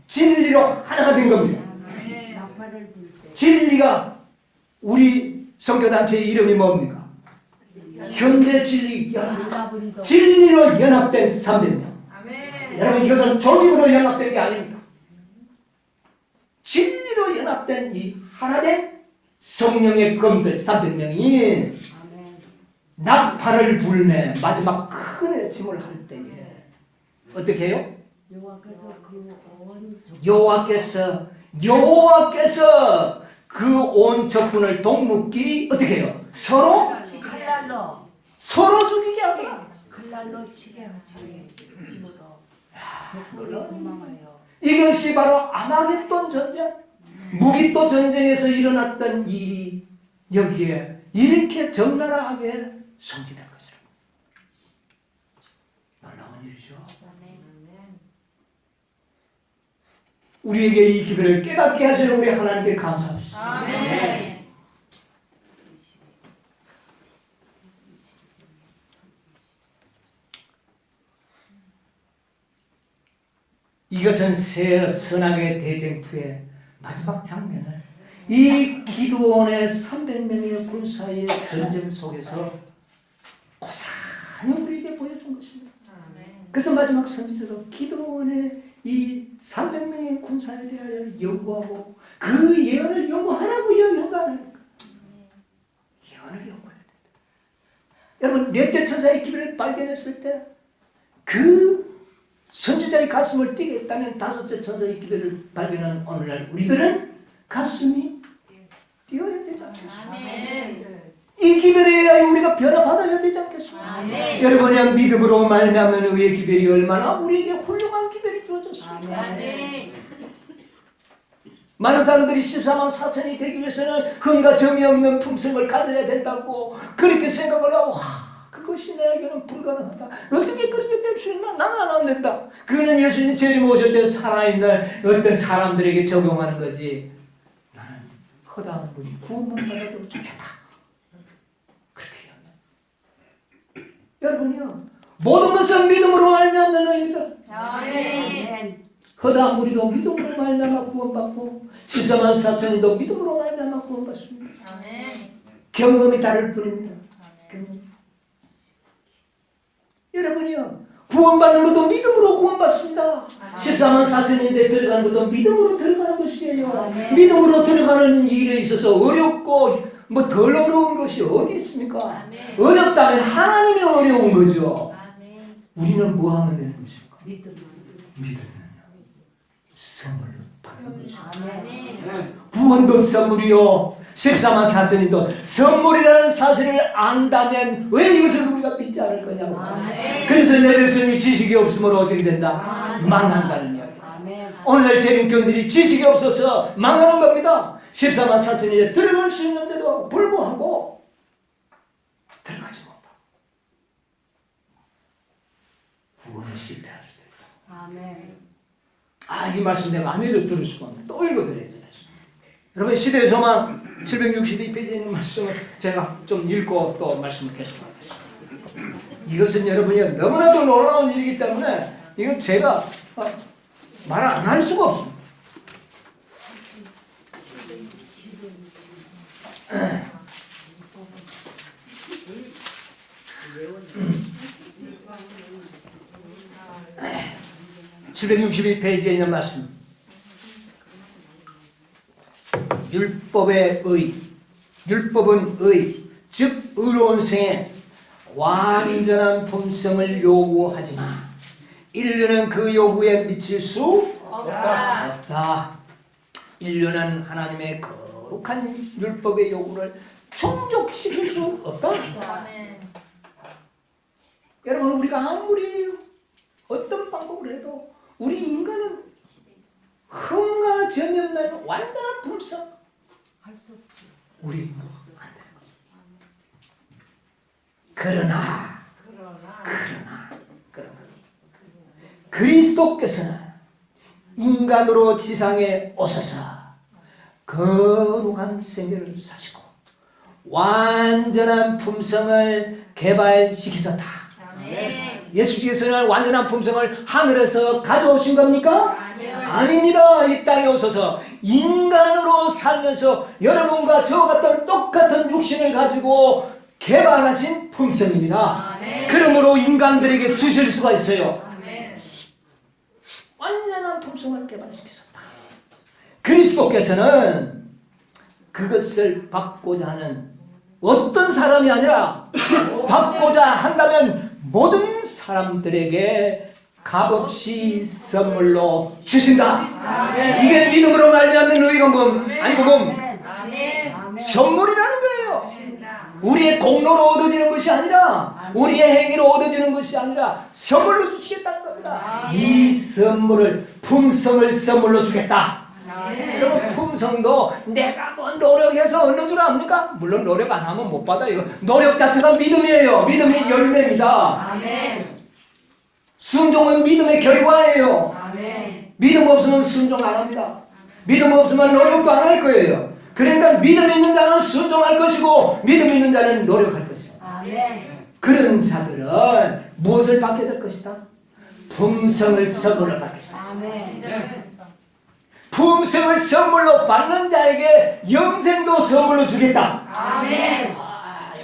진리로 하나가 된 겁니다. 진리가 우리 선교단체의 이름이 뭡니까? 현대 진리 연합. 진리로 연합된 300명. 여러분 이것은 조직으로 연합된 게 아닙니다. 진리로 연합된 이 하나된 성령의 검들 300명이 나팔을 불매 마지막 큰 애침을 할 때에 어떻게 해요? 여호와께서 그 온 적군을 동무끼리 어떻게 해요? 서로 죽이게 하더라. 칼날로 치게 하지. 적군이 도망가요. 이것이 바로 아마겟돈 전쟁, 무기토 전쟁에서 일어났던 일이 여기에 이렇게 적나라하게 성취될 것이라. 놀라운 일이죠. 우리에게 이 기별을 깨닫게 하시는 우리 하나님께 감사합니다. 아멘. 이것은 새 선악의 대쟁투의 마지막 장면을 이 기드온의 300명의 군사의 전쟁 속에서 고스란히 우리에게 보여준 것입니다. 그래서 마지막 선지자도 기드온의 이 300명의 군사에 대하여 연구하고 그 예언을 연구하라고 연구가 안 합니까? 예언을 연구해야 된다. 여러분 넷째 천사의 기별을 발견했을 때 그 선지자의 가슴을 뛰게 했다면 다섯째 천사의 기별을 발견한 오늘날 우리들은 가슴이 뛰어야 되지 않겠습니까? 이 기별에 의하여 우리가 변화받아야 되지 않겠습니까? 여러분의 믿음으로 말미암는 의의 기별이 얼마나 우리에게 훌륭한 기별이 주어졌습니까? 많은 사람들이 14만 4천이 되기 위해서는 흠과 점이 없는 품성을 가져야 된다고 그렇게 생각을 하고 그것이 나에게는 불가능하다. 어떻게 그렇게 될 수 있나? 나는 안 된다. 그거는 예수님 재림 오실 때 살아있는 어떤 사람들에게 적용하는 거지. 나는 허다한 분이 구원만 받아도 좋겠다. 그렇게 하면 여러분이요 모든 것은 믿음으로 말미암는 의입니다. 허다한 무리도 믿음으로 말미암아 구원받고 14만 4천이도 믿음으로 말미암아 구원받습니다. 경험이 다를 뿐입니다. 경험. 여러분이요 구원받는 것도 믿음으로 구원받습니다. 14만 4천인데 들어가는 것도 믿음으로 들어가는 것이에요. 믿음으로 들어가는 일에 있어서 어렵고 뭐 덜 어려운 것이 어디 있습니까? 어렵다면 하나님이 어려운 거죠. 우리는 뭐 하면 되는 것입니까? 믿으면 선물로 받는 것입니다. 구원도 선물이요 14만 4천인도 선물이라는 사실을 안다면 왜 이것을 우리가 믿지 않을 거냐고. 그래서 내 백성이 지식이 없으므로 어떻게 된다? 망한다는 이야기. 오늘날 재림교인들이 지식이 없어서 망하는 겁니다. 14만 4천인에 들어갈 수 있는데도 불구하고 들어가지 못하고 구원에 실패할 수도 있고. 이 말씀 내가 안 읽어들을 수가 없네. 또 읽어드려야 되나. 여러분 시대의 소망 762페이지에 있는 말씀을 제가 좀 읽고 또 말씀을 계속하겠습니다. 이것은 여러분이 너무나도 놀라운 일이기 때문에 이건 제가 말을 안 할 수가 없습니다. (762페이지에) 있는 말씀 율법의 의, 율법은 의, 즉 의로운 생에 완전한 품성을 요구하지만 인류는 그 요구에 미칠 수 없다. 인류는 하나님의 거룩한 율법의 요구를 충족시킬 수 없다. 여러분 우리가 아무리 어떤 방법을 해도 우리 인간은 흠과 점이 없는 완전한 품성 할 수 없지. 우리 안 돼. 그러나 그리스도께서는 인간으로 지상에 오셔서 거룩한 생애를 사시고 완전한 품성을 개발시키셨다. 예수께서는 완전한 품성을 하늘에서 가져오신 겁니까? 아닙니다. 이 땅에 오셔서 인간으로 살면서 여러분과 저 같은 똑같은 육신을 가지고 개발하신 품성입니다. 그러므로 인간들에게 주실 수가 있어요. 완전한 품성을 개발시키셨다. 그리스도께서는 그것을 받고자 하는 어떤 사람이 아니라 받고자 한다면 모든 사람들에게 값없이 선물로 주신다. 이게 믿음으로 말미암는 의가 아니고 선물이라는 거예요. 우리의 공로로 얻어지는 것이 아니라 우리의 행위로 얻어지는 것이 아니라 선물로 주시겠다는 겁니다. 이 선물을 품성을 선물로 주겠다. 여러분 품성도 내가 뭐 노력해서 얻는 줄 압니까? 물론 노력 안 하면 못 받아요. 노력 자체가 믿음이에요. 믿음의 열매입니다. 순종은 믿음의 결과예요. 믿음 없으면 순종 안 합니다. 믿음 없으면 노력도 안 할 거예요. 그러니까 믿음 있는 자는 순종할 것이고 믿음 있는 자는 노력할 것이고. 그런 자들은 무엇을 받게 될 것이다? 품성을 선물로 받겠습니다. 아멘. 품성을 선물로 받는 자에게 영생도 선물로 주겠다. 아멘.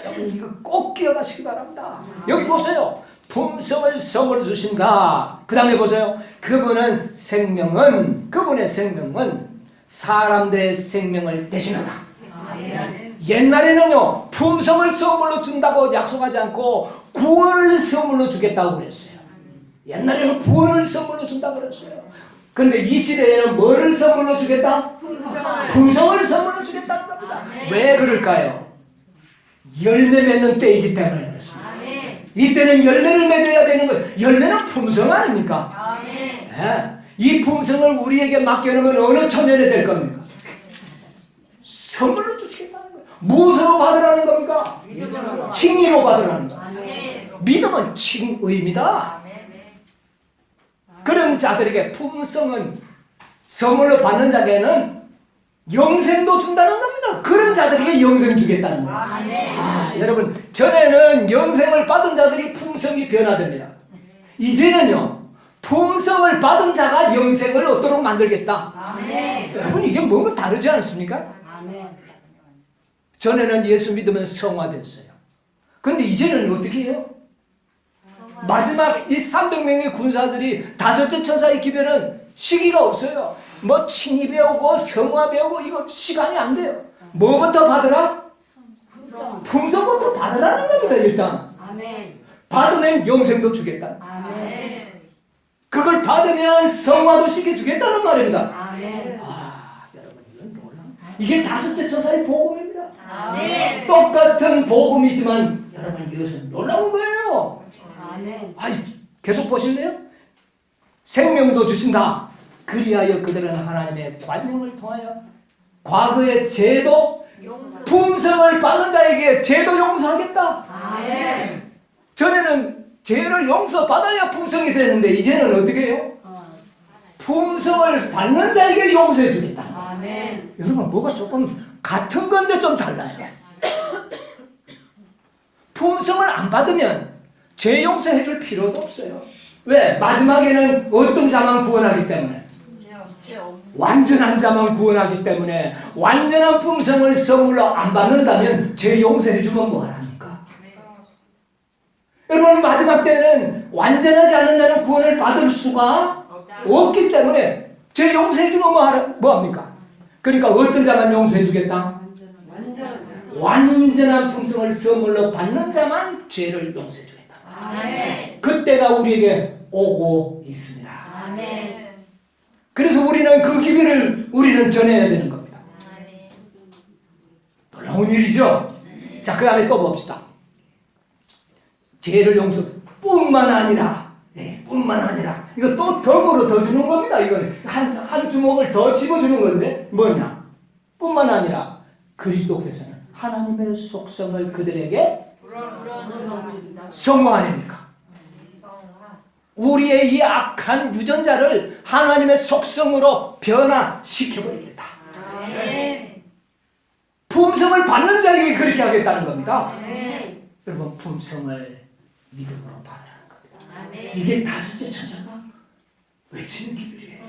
여러분 이거 꼭 기억하시기 바랍니다. 여기 보세요. 품성을 선물로 주신다. 그 다음에 보세요. 그분의 생명은 사람들의 생명을 대신한다. 옛날에는요, 품성을 선물로 준다고 약속하지 않고 구원을 선물로 주겠다고 그랬어요. 옛날에는 구원을 선물로 준다고 그랬어요. 그런데 이 시대에는 뭐를 선물로 주겠다? 품성을 선물로 주겠다는 겁니다. 왜 그럴까요? 열매 맺는 때이기 때문에 그렇습니다. 이때는 열매를 맺어야 되는 것. 열매는 품성 아닙니까? 네. 이 품성을 우리에게 맡겨놓으면 어느 처년에 될 겁니까? 선물로 주시겠다는 거예요. 무엇으로 받으라는 겁니까? 칭의로 받으라는 거예요. 믿음은 칭의입니다. 그런 자들에게 품성은 선물로 받는 자에게는 영생도 준다는 겁니다. 그런 자들에게 영생 주겠다는 거예요. 여러분, 전에는 영생을 받은 자들이 품성이 변화됩니다. 이제는요, 품성을 받은 자가 영생을 얻도록 만들겠다. 여러분, 이게 뭔가 다르지 않습니까? 전에는 예수 믿으면 성화됐어요. 근데 이제는 어떻게 해요? 마지막 이 300명의 군사들이 다섯째 천사의 기별은 시기가 없어요. 뭐 칭의 배우고 성화 배우고 이거 시간이 안 돼요. 뭐부터 받으라? 품성부터 받으라는 겁니다. 일단 받으면 영생도 주겠다. 그걸 받으면 성화도 시켜주겠다는 말입니다. 여러분, 이건 놀라워. 이게 다섯째 천사의 복음입니다. 똑같은 복음이지만 여러분, 이것은 놀라운 거예요. 계속 보실래요? 생명도 주신다. 그리하여 그들은 하나님의 관용을 통하여 과거의 죄도 품성을 받는 자에게 죄도 용서하겠다. 전에는 죄를 용서받아야 품성이 되는데 이제는 어떻게 해요? 품성을 받는 자에게 용서해 주겠다. 여러분, 뭐가 조금 같은 건데 좀 달라요. 품성을 안 받으면 죄 용서해 줄 필요도 없어요. 왜? 마지막에는 어떤 자만 구원하기 때문에, 완전한 자만 구원하기 때문에 완전한 품성을 선물로 안 받는다면 죄 용서해 주면 뭐하랍니까? 여러분, 마지막 때는 완전하지 않은 자는 구원을 받을 수가 없기 때문에 죄 용서해 주면 뭐합니까? 그러니까 어떤 자만 용서해 주겠다? 완전한 품성을 선물로 받는 자만 죄를 용서해 주겠다. 그때가 우리에게 오고 있습니다. 그래서 우리는 그 기회를 우리는 전해야 되는 겁니다. 놀라운 일이죠. 자, 그 다음에 또 봅시다. 죄를 용서뿐만 아니라, 뿐만 아니라, 이거 또 덤으로 더 주는 겁니다. 이거는 한 주먹을 더 집어주는 건데 뭐냐? 뿐만 아니라 그리스도께서는 하나님의 속성을 그들에게 성화 아닙니까? 우리의 이 악한 유전자를 하나님의 속성으로 변화시켜버리겠다. 품성을 받는 자에게 그렇게 하겠다는 겁니다. 여러분, 품성을 믿음으로 받으라는 겁니다. 이게 다섯째 천사가 외치는 기별이에요.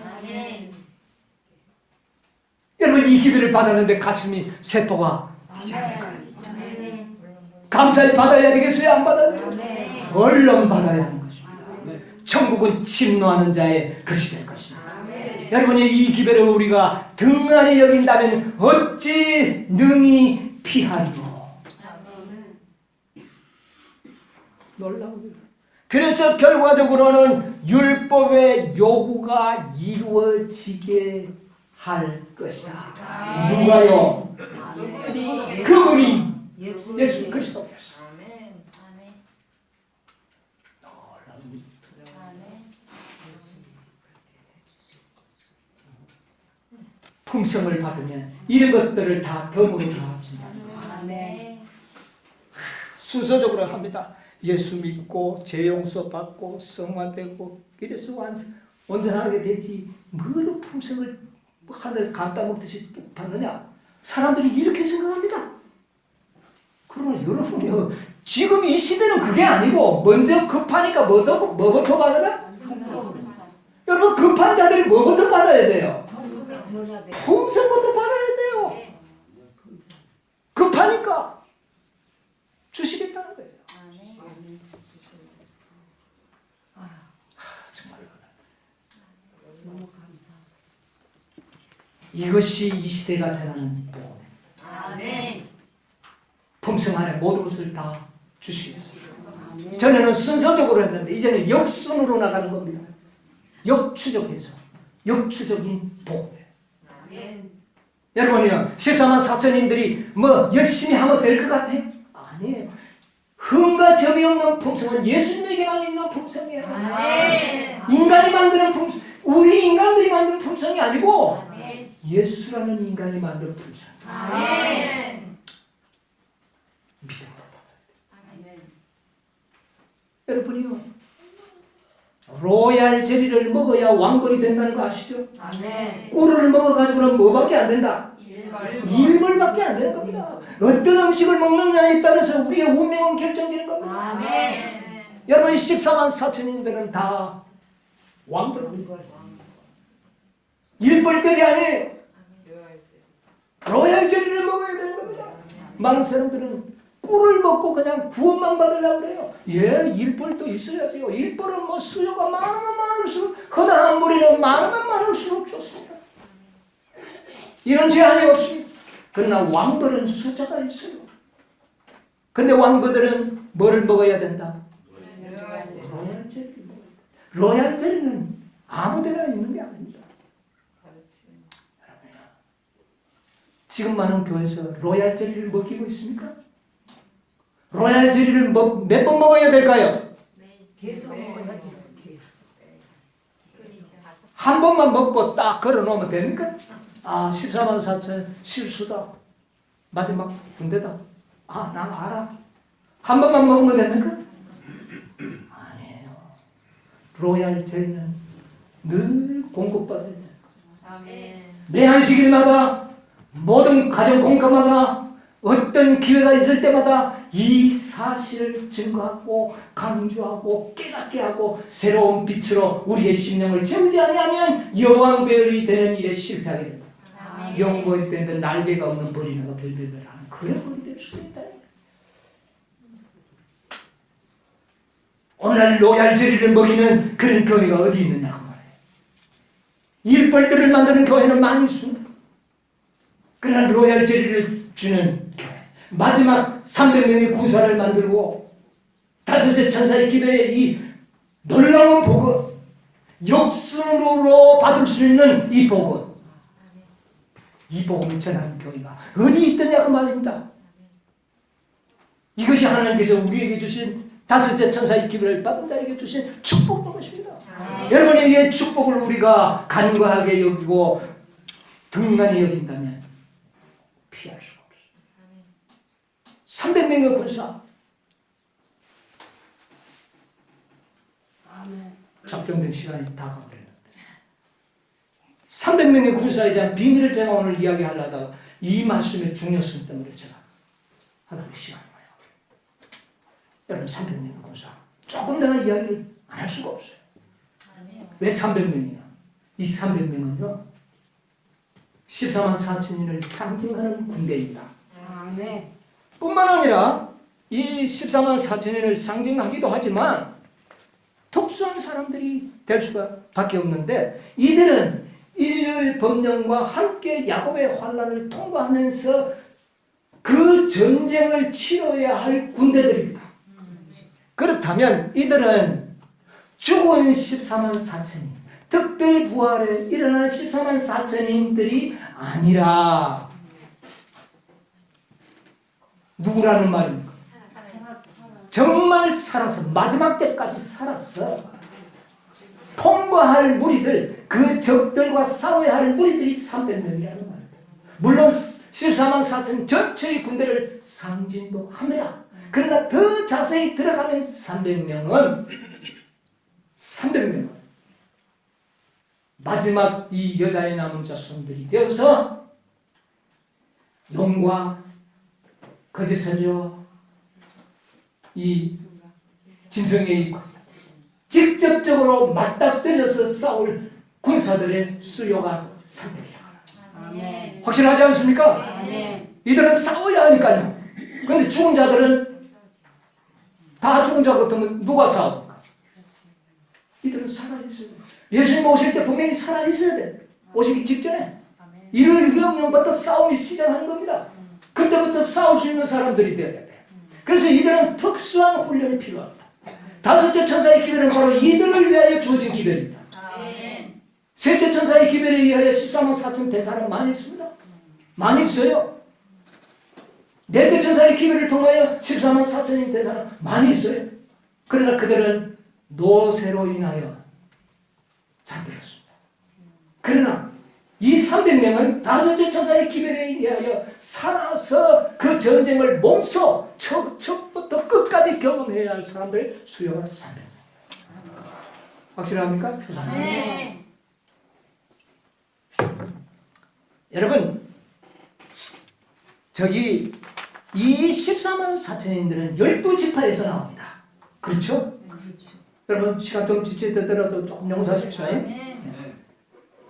여러분, 이 기별을 받았는데 가슴이 세포가 뛰지 않을까요? 감사히 받아야 되겠어요? 안 받아야 되겠어요? 얼른 받아야 하는 것입니다. 천국은 침노하는 자의 것이 될 것입니다. 여러분이 이 기별을 우리가 등한히 여긴다면 어찌 능히 피하리요? 놀라운. 그래서 결과적으로는 율법의 요구가 이루어지게 할 것이다. 누가요? 그분이 예수 그리스도였어. 품성을 받으면 이런 것들을 다 덤으로 다 준다. 순서적으로 합니다. 예수 믿고 죄 용서 받고 성화되고 이래서 온전하게 되지 뭘로 품성을 하늘 감 따먹듯이 뚝 받느냐? 사람들이 이렇게 생각합니다. 그러나 여러분요, 지금 이 시대는 그게 아니고 먼저 급하니까 뭐부터 받으라? 여러분 급한 자들이 뭐부터 받아야 돼요? 성품의 변화돼. 풍성부터 받아야 돼요. 급하니까 주시겠다는 거예요. 정말로. 너무 감사. 이것이 이 시대가 전하는 복음. 아멘. 품성 안에 모든 것을 다 주시겠습니다. 아멘. 전에는 순서적으로 했는데 이제는 역순으로 나가는 겁니다. 역추적해서 역추적인 복음이에요. 아멘. 여러분이요 14만 4천인들이 뭐 열심히 하면 될 것 같아요? 아니에요. 흠과 점이 없는 품성은 예수님에게만 있는 품성이에요. 아멘. 인간이 만드는 품성, 우리 인간들이 만든 품성이 아니고 아멘. 예수라는 인간이 만든 품성. 아멘. 믿음으로 받아야 돼요. 아멘. 여러분이요 로얄 제리를 먹어야 왕벌이 된다는 거 아시죠? 아멘. 꿀을 먹어가지고는 뭐밖에 안 된다? 일벌. 일벌밖에 안 되는 겁니다. 어떤 음식을 먹느냐에 따라서 우리의 운명은 결정되는 겁니다. 아멘. 여러분 14만 4천인들은 다 왕벌입니다. 일벌들이 아니에요. 로얄 제리를 먹어야 되는 겁니다. 많은 사람들은 꿀을 먹고 그냥 구원만 받으려고 그래요. 예, 일벌도 있어야지요. 일벌은 뭐 수요가 많으면 많을수록 허다한 무리는 많으면 많을수록 좋습니다. 이런 제한이 없습니다. 그러나 왕벌은 숫자가 있어요. 근데 왕벌들은 뭐를 먹어야 된다? 로얄 제리를 먹어야 된다. 로얄 제리는 아무데나 있는 게 아닙니다. 지금 많은 교회에서 로얄 제리를 먹이고 있습니까? 로얄 제리를 몇 번 먹어야 될까요? 계속 먹어야지. 계속. 한 번만 먹고 딱 걸어놓으면 됩니까? 아 14만 4천 실수다. 마지막 군대다. 아 난 알아. 한 번만 먹으면 됩니까? 아니에요. 로얄 제리는 늘 공급받아야 돼요. 아멘. 매 안식일마다 모든 가정 공과마다 어떤 기회가 있을 때마다 이 사실을 증거하고 강조하고 깨닫게 하고 새로운 빛으로 우리의 심령을 채우지 아니하면 여왕별이 되는 일에 실패하게 됩니다. 아멘. 영광이 되는데 날개가 없는 벌이나가 별별별하는 그런 벌이 될 수 있다. 오늘날 로얄 제리를 먹이는 그런 교회가 어디 있느냐 그 말이에요. 일벌들을 만드는 교회는 많이 있습니다. 그러나 로얄 제리를 주는 교회 마지막 300명의 구사를 만들고 다섯째 천사의 기별의 이 놀라운 복음 역순으로 받을 수 있는 이 복음 이 복음을 전하는 교회가 어디 있더냐 그 말입니다. 이것이 하나님께서 우리에게 주신 다섯째 천사의 기별을 받은 자에게 주신 축복인 것입니다. 여러분의 이 축복을 우리가 간과하게 여기고 등간히 여긴다면 피할 수가 없어요. 300명의 군사 작정된 시간이 다가버렸는데 300명의 군사에 대한 비밀을 제가 오늘 이야기하려다가 이 말씀의 중요성 때문에 제가 하나님의 시간이 와요. 여러분 300명의 군사 조금 내가 이야기를 안 할 수가 없어요. 왜 300명이냐? 이 300명은요 14만 4천인을 상징하는 군대입니다. 아멘. 뿐만 아니라 이 14만 4천인을 상징하기도 하지만 특수한 사람들이 될 수밖에 없는데 이들은 일요일 법령과 함께 야곱의 환란을 통과하면서 그 전쟁을 치러야 할 군대들입니다. 그렇다면 이들은 죽은 14만 4천인 특별 부활에 일어날 14만 4천인들이 아니라 누구라는 말입니까? 정말 살아서 마지막 때까지 살아서 통과할 무리들 그 적들과 싸워야 할 무리들이 300명이라는 말입니다. 물론 14만 4천 전체의 군대를 상징도 합니다. 그러나 더 자세히 들어가면 300명은 마지막 이 여자의 남은 자손들이 되어서 용과 거짓 선지와 이 진성의 직접적으로 맞닥뜨려서 싸울 군사들의 수요가 300이야. 아멘. 확실하지 않습니까? 아멘. 이들은 싸워야 하니까요. 근데 죽은 자들은 다 죽은 자 같으면 누가 싸웁니까? 이들은 살아있어야 돼. 예수님 오실 때 분명히 살아있어야 돼. 오시기 직전에. 일요일 명령부터 싸움이 시작하는 겁니다. 그때부터 싸울 수 있는 사람들이 되어야 돼. 그래서 이들은 특수한 훈련이 필요합니다. 다섯째 천사의 기별은 바로 이들을 위하여 주어진 기별입니다. 아멘. 셋째 천사의 기별에 의하여 14만 4천 된 사람 많이 있습니다. 많이 있어요. 넷째 천사의 기별을 통하여 14만 4천이 된 사람 많이 있어요. 그러나 그들은 노새로 인하여 잠들었습니다. 그러나 이 300명은 다섯째 천사의 기별에 의하여 살아서 그 전쟁을 몸소 첫부터 끝까지 경험해야 할 사람들의 수요가 300명. 확실합니까? 아멘. 여러분, 저기 이 14만 4천인들은 12지파에서 나옵니다. 그렇죠? 여러분 시간 좀 지체되더라도 조금 용서하십시오. 아멘.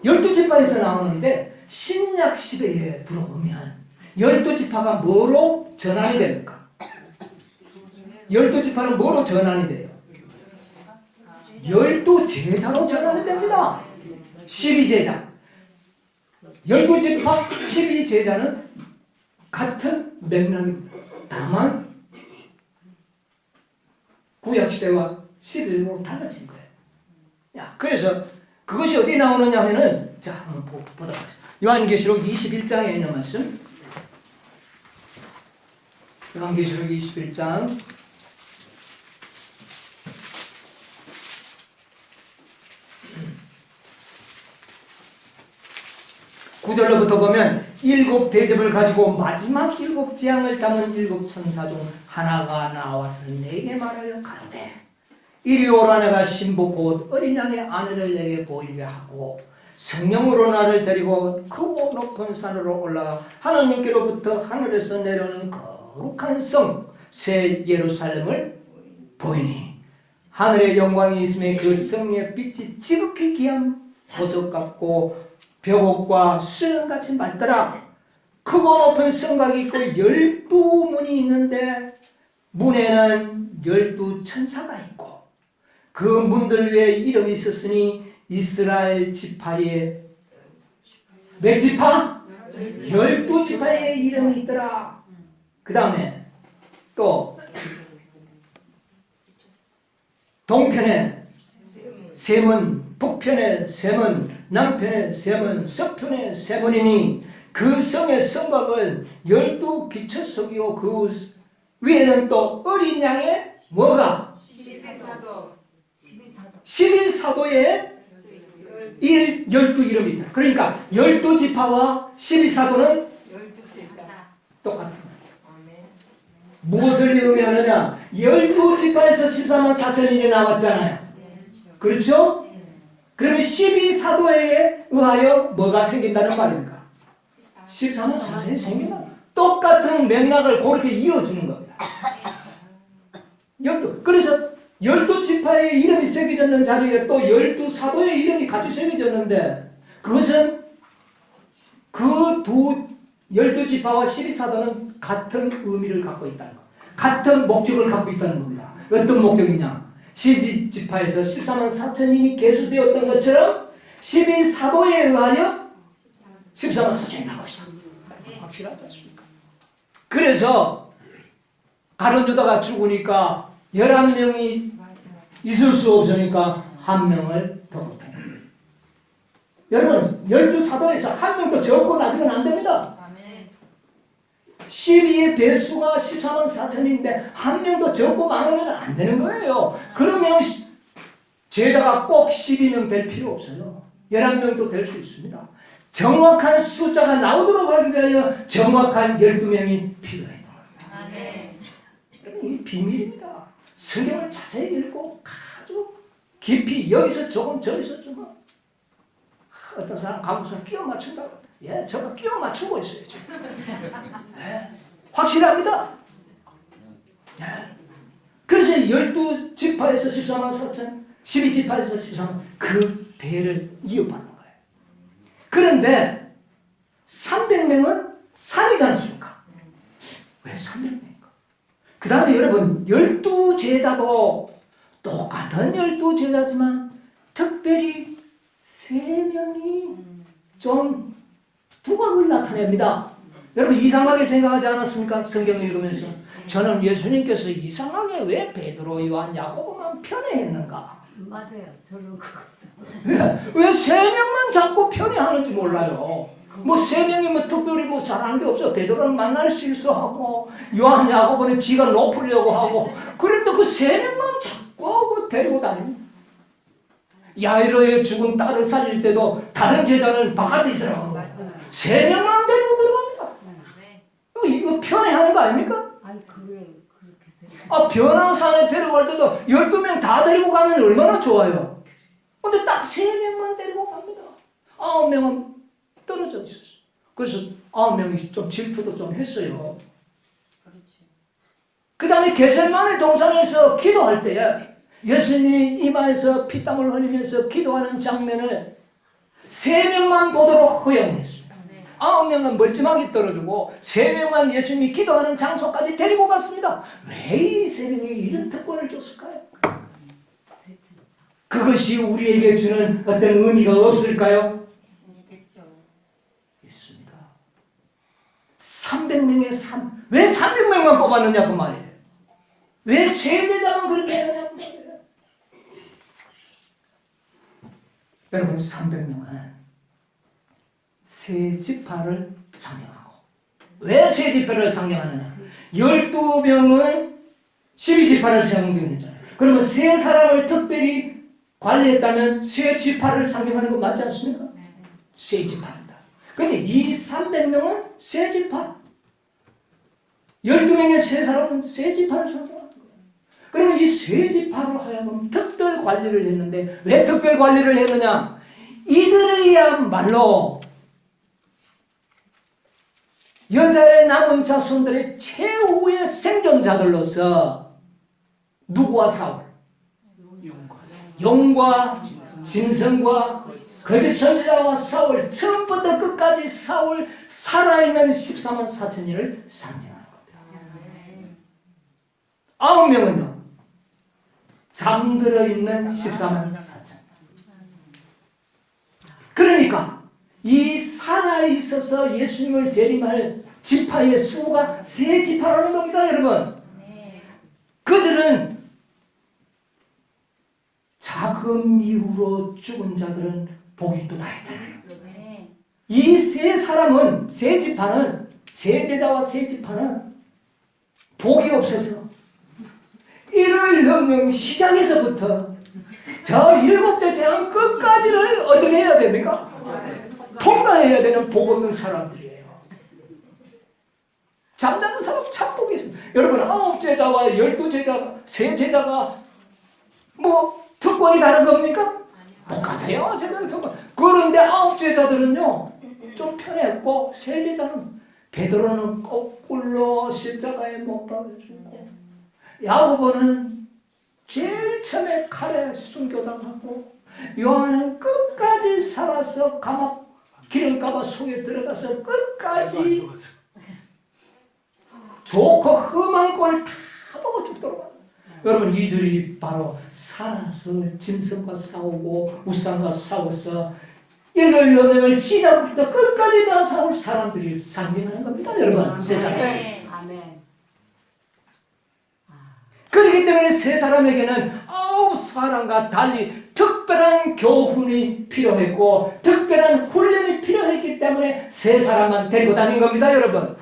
12지파에서 나오는데 신약 시대에 들어오면 12지파가 뭐로 전환이 됩니까? 12지파는 뭐로 전환이 돼요? 12제자로 전환이 됩니다. 12제자. 12지파 12제자는 같은 맥락입니다. 다만 구약시대와 시대로 달라진 거예요. 야, 그래서 그것이 어디 나오느냐 하면은 자, 한번 보도록 하겠습니다. 요한계시록 21장에 있는 말씀. 요한계시록 21장 9절로부터 보면 7 대접을 가지고 마지막 7 재앙을 담은 7 천사 중 하나가 나와서 내게 말하여 가로되 이리 오라. 내가 신부 곧 어린 양의 아내를 내게 보이려 하고 성령으로 나를 데리고 크고 높은 산으로 올라가 하나님께로부터 하늘에서 내려오는 거룩한 성 새 예루살렘을 보이니 하늘의 영광이 있음에 그 성의 빛이 지극히 귀한 보석 같고 벽옥과 수연같이 맑더라. 크고 높은 성곽이 있고 12문이 있는데 문에는 12 천사가 있고 그 문들 위에 이름이 있었으니 이스라엘 지파의 몇 지파? 12지파의 이름이 있더라. 그 다음에 또 동편에 세문, 북편에 세문, 남편에 세문, 서편에 세문이니 그 성의 성곽은 12 기초석이요 그 위에는 또 어린 양의 뭐가? 11사도의 12 이름이 있다. 그러니까 12지파와 12사도는 똑같은 거예요. 무엇을 의미하느냐? 12지파에서 14만 4천인이 나왔잖아요. 그렇죠? 그러면 12사도에 의하여 뭐가 생긴다는 말입니까? 14만 4천이 생긴다. 똑같은 맥락을 그렇게 이어주는 겁니다. 그래서 12지파의 이름이 새겨졌는 자리에 또 12사도의 이름이 같이 새겨졌는데 그것은 그 두 12지파와 12사도는 같은 의미를 갖고 있다는 것. 같은 목적을 갖고 있다는 겁니다. 어떤 목적이냐? 12지파에서 14만 4천인이 계수되었던 것처럼 12사도에 의하여 14만 4천이 나고 있어. 확실하지 않습니까? 그래서 가룟 유다가 죽으니까 11명이 있을 수 없으니까 한 명을 더 못합니다. 여러분 12사도에서 한 명도 적고 나중은 안 됩니다. 12의 배수가 14만 4천인데 한 명도 적고 많으면 안 되는 거예요. 그러면 제자가 꼭 12명 될 필요 없어요. 11명도 될 수 있습니다. 정확한 숫자가 나오도록 하기 위하여 정확한 12명이 필요해요. 여러분 이 비밀입니다. 성경을 자세히 읽고 아주 깊이 여기서 조금 저기서 좀 어떤 사람 가고서 끼워 맞춘다고. 예, 저거 끼워 맞추고 있어요 지금. 예, 확실합니다. 예. 그래서 12지파에서 14만 4천 12지파에서 13은 그 대를 이어받는 거예요. 그런데 300명은 산이지 않습니까? 왜 300명인가? 그 다음에 여러분 12제자도 똑같은 12제자지만 특별히 3명이 좀 두각을 나타냅니다. 여러분 이상하게 생각하지 않았습니까? 성경 읽으면서 저는 예수님께서 이상하게 왜 베드로, 요한, 야고보만 편애했는가? 맞아요. 저는 그거. 왜 3명만 자꾸 편애하는지 몰라요. 뭐 3명이 뭐 특별히 뭐 잘하는 게 없어. 베드로는 만날 실수하고 요한, 야고보는 지가 높으려고 하고 그런데 그 3명만 자꾸 데리고 다닙니다. 야이로의 죽은 딸을 살릴 때도 다른 제자는 바깥에 있으라고 맞아요. 3명만 데리고 들어갑니다. 네. 이거 편애하는 거 아닙니까? 아니 그게 그렇게 생각. 변화산에 데려갈 때도 12명 다 데리고 가면 얼마나 좋아요. 근데 딱 3명만 데리고 갑니다. 9명은 떨어져 있었어요. 그래서 9명이 좀 질투도 좀 했어요. 그렇지. 그 다음에 게셋마네 동산에서 기도할 때에 예수님이 이마에서 피땀을 흘리면서 기도하는 장면을 3명만 보도록 허용했습니다. 네. 9명은 멀쩡하게 떨어지고 3명만 예수님이 기도하는 장소까지 데리고 갔습니다. 왜 이 3명이 이런 특권을 줬을까요? 그것이 우리에게 주는 어떤 의미가 없을까요? 있겠죠. 있습니다. 300명의 3, 왜 300명만 뽑았느냐 그 말이에요. 왜 세대자만 그렇게 했느냐 그 말이에요. 여러분 300명은 세 지파를 상징하고 왜 세 지파를 상징하느냐 12명은 12지파를 상징했잖아요. 그러면 세 사람을 특별히 관리했다면 세 지파를 상징하는 거 맞지 않습니까? 세 지파입니다. 근데 이 300명은 세 지파 12명의 세 사람은 세 지파를 상징하는 거예요. 그러면 이 세 지파로 하여금 특별 관리를 했는데 왜 특별 관리를 했느냐? 이들이야말로 여자의 남은 자손들의 최후의 생존자들로서 누구와 싸울? 용과 진성과 거짓 선지자와 싸울 처음부터 끝까지 싸울 살아있는 13만 4천인을 상징하는 겁니다. 9명은요 잠들어 있는 14만 4천. 그러니까 이 살아 있어서 예수님을 재림할 지파의 수가 세 지파라는 겁니다, 여러분. 그들은 자금 이후로 죽은 자들은 복이 또 나있잖아요. 이 세 사람은 세 지파는 세 제자와 세 지파는 복이 없어서 일요일 명령 시작에서부터 저 7째 재앙 끝까지를 어떻게 해야 됩니까? 통과해야 되는 복 없는 사람들이에요. 잠자는 사람 참 복이 있습니다. 여러분 9제자와 12제자가 세 제자가 뭐 특권이 다른 겁니까? 똑같아요. 제자는 특권. 그런데 9제자들은요 좀 편했고 세 제자는 베드로는 거꾸로 십자가에 못 박혀주고 야고보는 제일 처음에 칼에 순교당하고 요한은 끝까지 살아서 감옥 기름가마 속에 들어가서 끝까지 좋고 험한 꼴 다 보고 죽도록. 여러분 이들이 바로 살아서 짐승과 싸우고 우상과 싸워서 일을 여명을 시작부터 끝까지 다 싸울 사람들이 상징하는 겁니다. 여러분 세상에. 그렇기 때문에 세 사람에게는 9사람과 달리 특별한 교훈이 필요했고 특별한 훈련이 필요했기 때문에 세 사람만 데리고 다닌 겁니다, 여러분.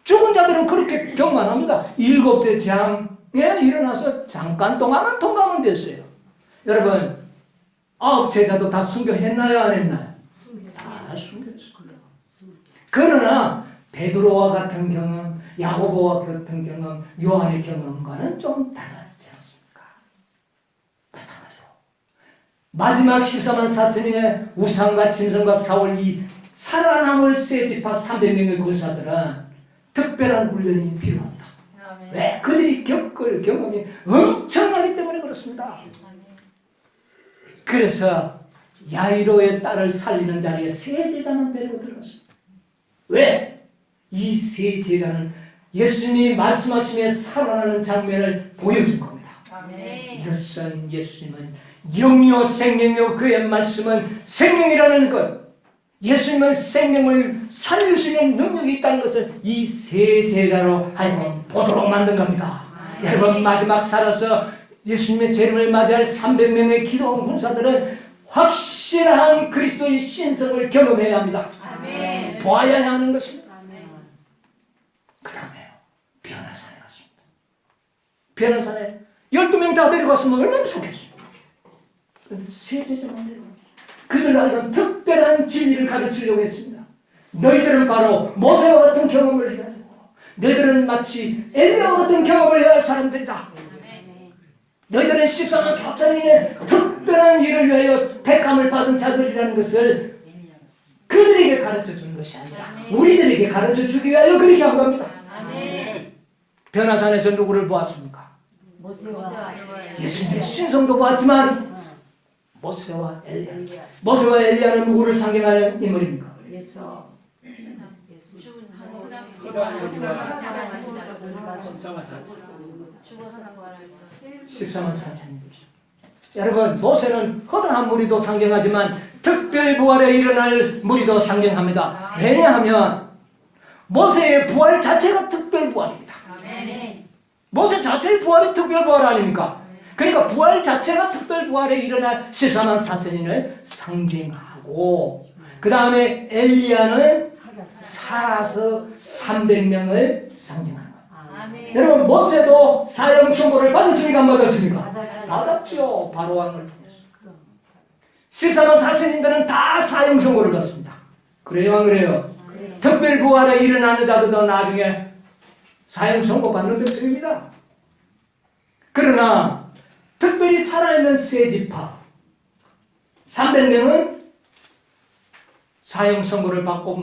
죽은 자들은 그렇게 경만합니다. 7째 재앙에 일어나서 잠깐 동안은 통과하면 됐어요. 여러분 9제자도 다 순교했나요, 안 했나요? 다 순교했어요. 그러나 베드로와 같은 경험, 야고보와 같은 경험, 요한의 경험과는 좀 다르지 않습니까? 마찬가지로 마지막 14만 4천인의 우상과 짐승과 사울 이 살아남을 세 지파 300명의 군사들은 특별한 훈련이 필요합니다. 왜? 그들이 겪을 경험이 엄청나기 때문에 그렇습니다. 것입니다. 그래서 야이로의 딸을 살리는 자리에 세 제자만 데리고 들어갔습니다. 왜? 이 세 제자는 예수님이 말씀하시며 살아나는 장면을 보여준 겁니다. 이것은 예수님은 영이요 생명이요 그의 말씀은 생명이라는 것, 예수님은 생명을 살릴 수 있는 능력이 있다는 것을 이 세 제자로 하여금 보도록 만든 겁니다. 여러분, 마지막 살아서 예수님의 재림을 맞이할 300명의 기도원 군사들은 확실한 그리스도의 신성을 경험해야 합니다. 아멘. 보아야 하는 것입니다. 아멘. 그 다음에 변화산에 갔습니다. 변화산에 12명 다 데려갔으면 얼마나 좋겠습니까? 그런데 세 제자만 데려갔어요. 그들 알고 특별한 진리를 가르치려고 했습니다. 너희들은 바로 모세와 같은 경험을 해야 되고, 너희들은 마치 엘리야와 같은 경험을 해야 할 사람들이다. 너희들은 14만 4천인의 특별한 일을 위하여 택함을 받은 자들이라는 것을 그들에게 가르쳐 주는 것이 아니라 우리들에게 가르쳐 주기 위하여 그렇게 한 겁니다. 변화산에서 누구를 보았습니까? 예수님의 신성도 보았지만 모세와 엘리야. 모세와 엘리야는 누구를 상징하는 인물입니까? 죽어서 부활할 때 14만 4천입니다. 여러분, 모세는 허다한 무리도 상징하지만 특별 부활에 일어날 무리도 상징합니다. 왜냐하면 모세의 부활 자체가 특별 부활입니다. 모세 자체의 부활이 특별 부활 아닙니까? 그러니까 부활 자체가 특별 부활에 일어날 14만 4천인을 상징하고, 그 다음에 엘리야는 살아서 300명을 상징합니다. 여러분, 모세도 사형 선고를 받았습니까? 안 받았습니까? 받았죠. 바로 왕을 통해서. 14만 4천인들은 다 사형 선고를 받습니다. 그래요, 안 그래요? 특별 부활에 일어나는 자들도 나중에 사형 선고 받는 백성입니다. 그러나 특별히 살아있는 세 지파 300명은 사형 선고를 받고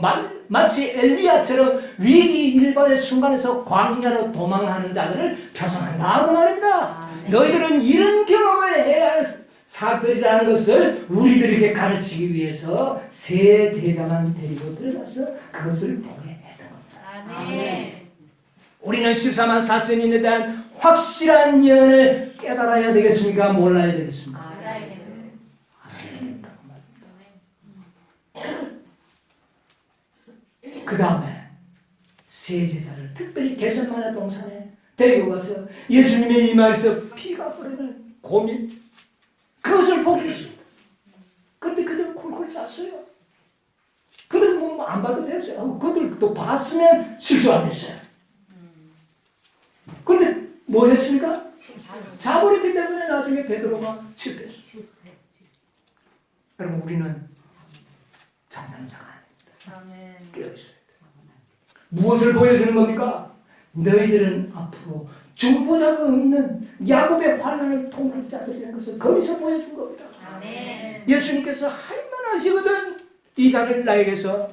마치 엘리야처럼 위기 일반의 순간에서 광야로 도망하는 자들을 표상한다 그 말입니다. 너희들은 이런 경험을 해야 할 사람들이라는 것을 우리들에게 가르치기 위해서 세 제자만 데리고 들어가서 그것을 보게 했던 겁니다. 아멘. 우리는 14만 4천인에 대한 확실한 예언을 깨달아야 되겠습니까? 몰라야 되겠습니까? 알아야 됩니다. 그 다음에 세 제자를 특별히 게셋마네 동산에 데리고 가서 예수님의 이마에서 피가 흐르는 고민, 그것을 보게 했습니다. 그런데 그들은 굴굴 짰어요. 그들은 뭐 안 봐도 됐어요. 그들도 봤으면 실수 안 했어요. 그런데 뭐 했습니까? 사버렸기 때문에 나중에 베드로가 실패했어요. 여러분, 우리는 장난은 자가 아닙니다. 깨어있어요. 무엇을 보여주는 겁니까? 너희들은 앞으로 중보자가 없는 야곱의 환난을 통할 자들이라는 것을 거기서 보여준 겁니다. 아멘. 예수님께서 할만하시거든 이 자를 나에게서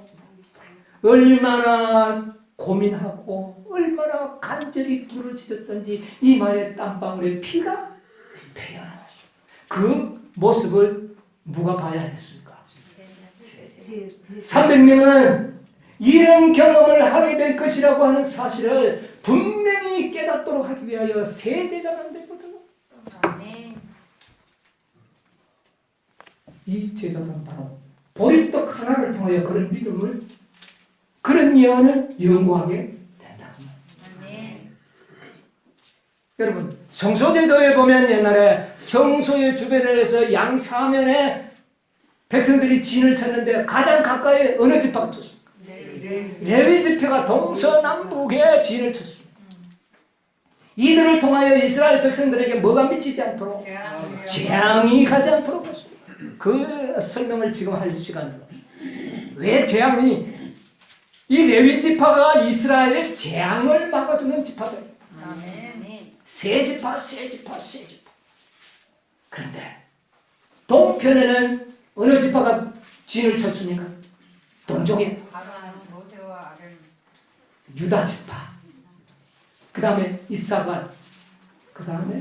얼마나 고민하고 얼마나 간절히 부르짖었던지 이마에 땀방울에 피가 배어나왔어요. 그 모습을 누가 봐야 했습니까? 300명은 이런 경험을 하게 될 것이라고 하는 사실을 분명히 깨닫도록 하기 위하여 세 제자만 됐거든요. 아멘. 이 제자는 바로 보리떡 하나를 통하여 그런 믿음을, 그런 예언을 연구하게 된다. 아멘. 여러분, 성소제도에 보면 옛날에 성소의 주변에서 양사면에 백성들이 진을 쳤는데 가장 가까이 어느 지파가 쳤습니까? 레위 지파가 동서남북에 진을 쳤습니다. 이들을 통하여 이스라엘 백성들에게 뭐가 미치지 않도록? 재앙이 가지 않도록 했습니다. 그 설명을 지금 할 시간으로. 왜 재앙이? 이 레위 지파가 이스라엘의 재앙을 막아주는 지파들. 아멘. 세 지파. 그런데 동편에는 어느 지파가 진을 쳤습니까? 동쪽에 모세와 아를 유다 지파. 그 다음에 이사갈. 그 다음에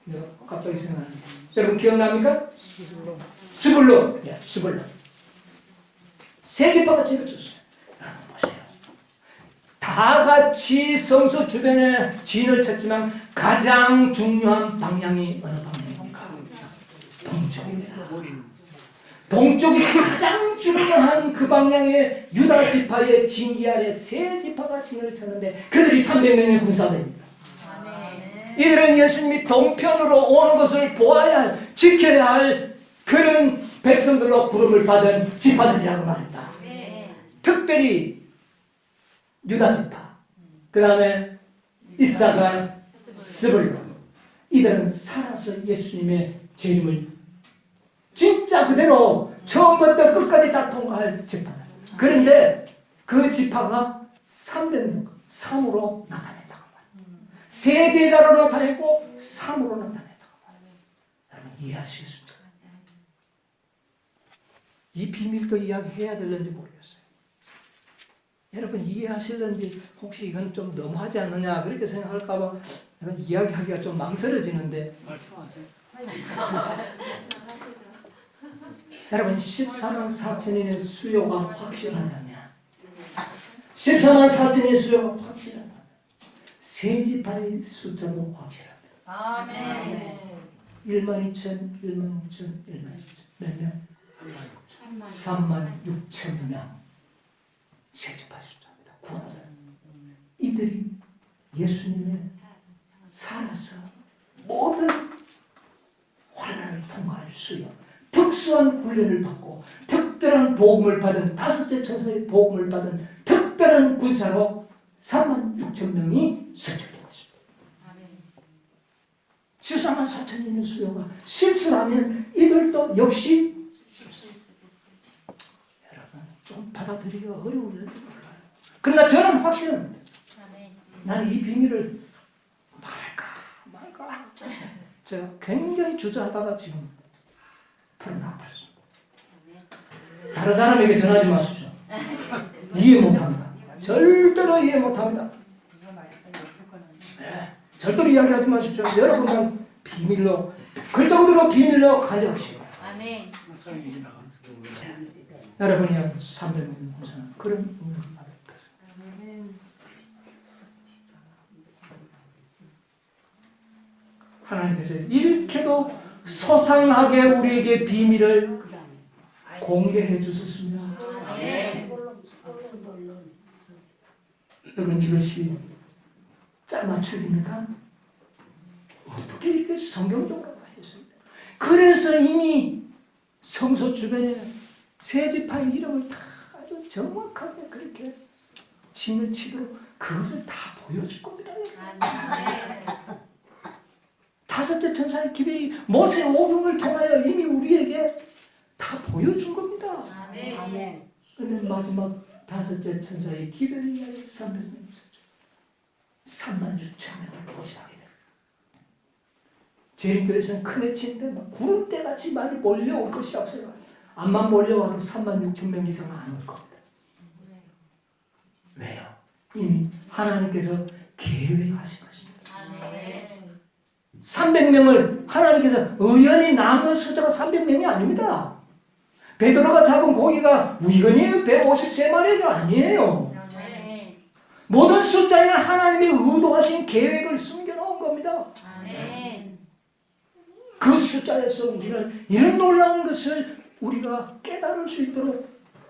내가 갑자기 생각나는데 여러분 기억납니까? 스불론. 예, 스불론. 세 지파가 지어졌어요. 여러분 보세요. 다 같이 성소 주변에 진을 쳤지만 가장 중요한 방향이 어느 방향입니까? 동쪽입니다. 동쪽이 가장 중요한 그 방향에 유다 지파의 진기 아래 세 지파가 진을 쳤는데 그들이 300명의 군사들입니다. 아멘. 이들은 예수님이 동편으로 오는 것을 보아야 할, 지켜야 할 그런 백성들로 부름을 받은 지파들이라고 말했다. 네. 특별히 유다 지파, 그 다음에 이사갈, 스불론, 이들은 살아서 예수님의 재림을 진짜 그대로 처음부터 끝까지 다 통과할 지파다. 그런데 그 지파가 300명, 3으로 나타냈다고 말이에요. 세 제자로 나타냈고 3으로 나타냈다고 말이에요. 여러분 이해하시겠습니까? 이 비밀도 이야기해야 될는지 모르겠어요. 여러분 이해하실는지 혹시 이건 좀 너무하지 않느냐 그렇게 생각할까 봐 내가 이야기하기가 좀 망설여지는데 여러분 14만 4천인의 수요가 확실하냐면 14만 4천인의 수요가 확실하냐면 세 지파의 숫자도 확실합니다. 아멘. 1만 2천, 1만 2천, 1만 2천 몇 명? 3만 6천 명 세 지파의 숫자입니다. 구원자 이들이 예수님의 살아서 모든 환난을 통과할 수요 특수한 훈련을 받고 특별한 복음을 받은 다섯째 천사의 복음을 받은 특별한 군사로 3만 6천 명이 선출된 것입니다. 14만 4천인의 수요가 실수라면 이들도 역시 여러분 좀 받아들이기가 어려울는지 몰라요. 그러나 저는 확신합니다. 나는 이 비밀을 말할까 제가 굉장히 주저하다가 지금 풀어나왔습니다. 다른 사람에게 전하지 마십시오. 이해 못합니다. 절대로 이해 못합니다. 네, 절대로 이야기하지 마십시오. 여러분만 비밀로 글자 그대로 비밀로 가져가시고 아멘. 여러분이 300명 군사는 그런 운명을 받았다. 하나님께서 이렇게도 소상하게 우리에게 비밀을 공개해 주셨습니다. 아멘. 여러분 이것이 짜맞추기입니까? 어떻게 이렇게 성경적으로 하셨습니까? 그래서 이미 성소 주변에 세 지파의 이름을 다 아주 정확하게 그렇게 진을 치도록 그것을 다 보여줄 겁니다. 아멘. 다섯째 천사의 기별이 모세 오경을 통하여 이미 우리에게 다 보여준 겁니다. 아멘. 그런데 마지막 다섯째 천사의 기별이 300명이 있었죠. 3만 6천 명을 모시하게 됩니다. 제림교회에서는 큰 해치인데 막 구름대같이 많이 몰려올 것이 없어요. 암만 몰려와도 3만 6천 명 이상은 안 올 겁니다. 왜요? 이미 하나님께서 계획하신 것입니다. 아멘. 300명을 하나님께서 의연히 남은 숫자가 300명이 아닙니다. 베드로가 잡은 고기가 우연히 153마리가 아니에요. 아멘. 모든 숫자에는 하나님의 의도하신 계획을 숨겨놓은 겁니다. 아멘. 그 숫자에서 우리는 이런 놀라운 것을 우리가 깨달을 수 있도록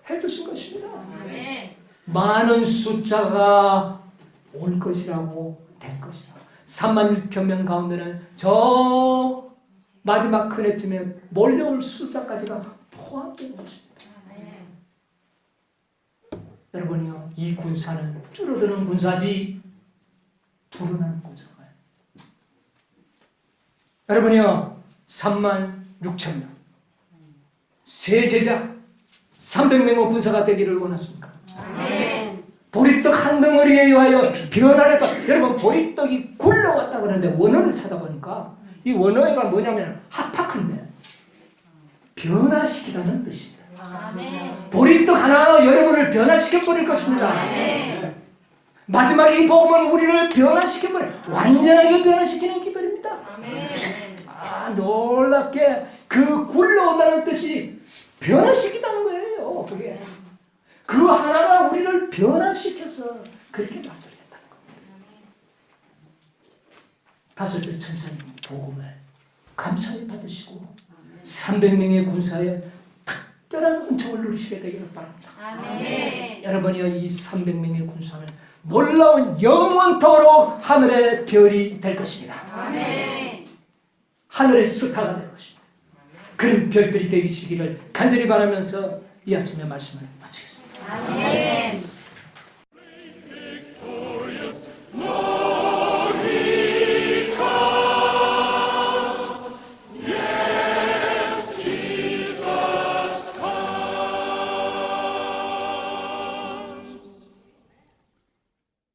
해주신 것입니다. 아멘. 많은 숫자가 올 것이라고 된 것이다. 3만 6천 명 가운데는 저 마지막 큰 해쯤에 몰려올 숫자까지가 포함된 것입니다. 아멘. 여러분이요, 이 군사는 줄어드는 군사지 불어나는 군사가요. 여러분이요, 3만 6천 명, 세 제자 300명의 군사가 되기를 원하십니까? 아멘. 보리떡 한 덩어리에 의하여 변화를 여러분 보리떡이 굴러왔다 그러는데 원어를 찾아보니까 이 원어가 뭐냐면 합학한데 변화시키라는 뜻입니다. 아멘. 보리떡 하나 여러분을 변화시켜버릴 것입니다. 아멘. 마지막에 이 복음은 우리를 변화시켜버려 완전하게 변화시키는 기별입니다. 아멘. 놀랍게 그 굴러온다는 뜻이 변화시키다는 거예요. 그게 그 하나가 우리를 변화시켜서 그렇게 만들겠다는 겁니다. 다섯째 천사님 복음을 감사히 받으시고 300명의 군사에 특별한 은총을 누리시게 되기를 바랍니다. 아멘. 여러분이여 이 300명의 군사는 놀라운 영원토록 하늘의 별이 될 것입니다. 아멘. 하늘의 스타가 될 것입니다. 그런 별들이 되시기를 간절히 바라면서 이 아침의 말씀을 마치겠습니다. 아멘.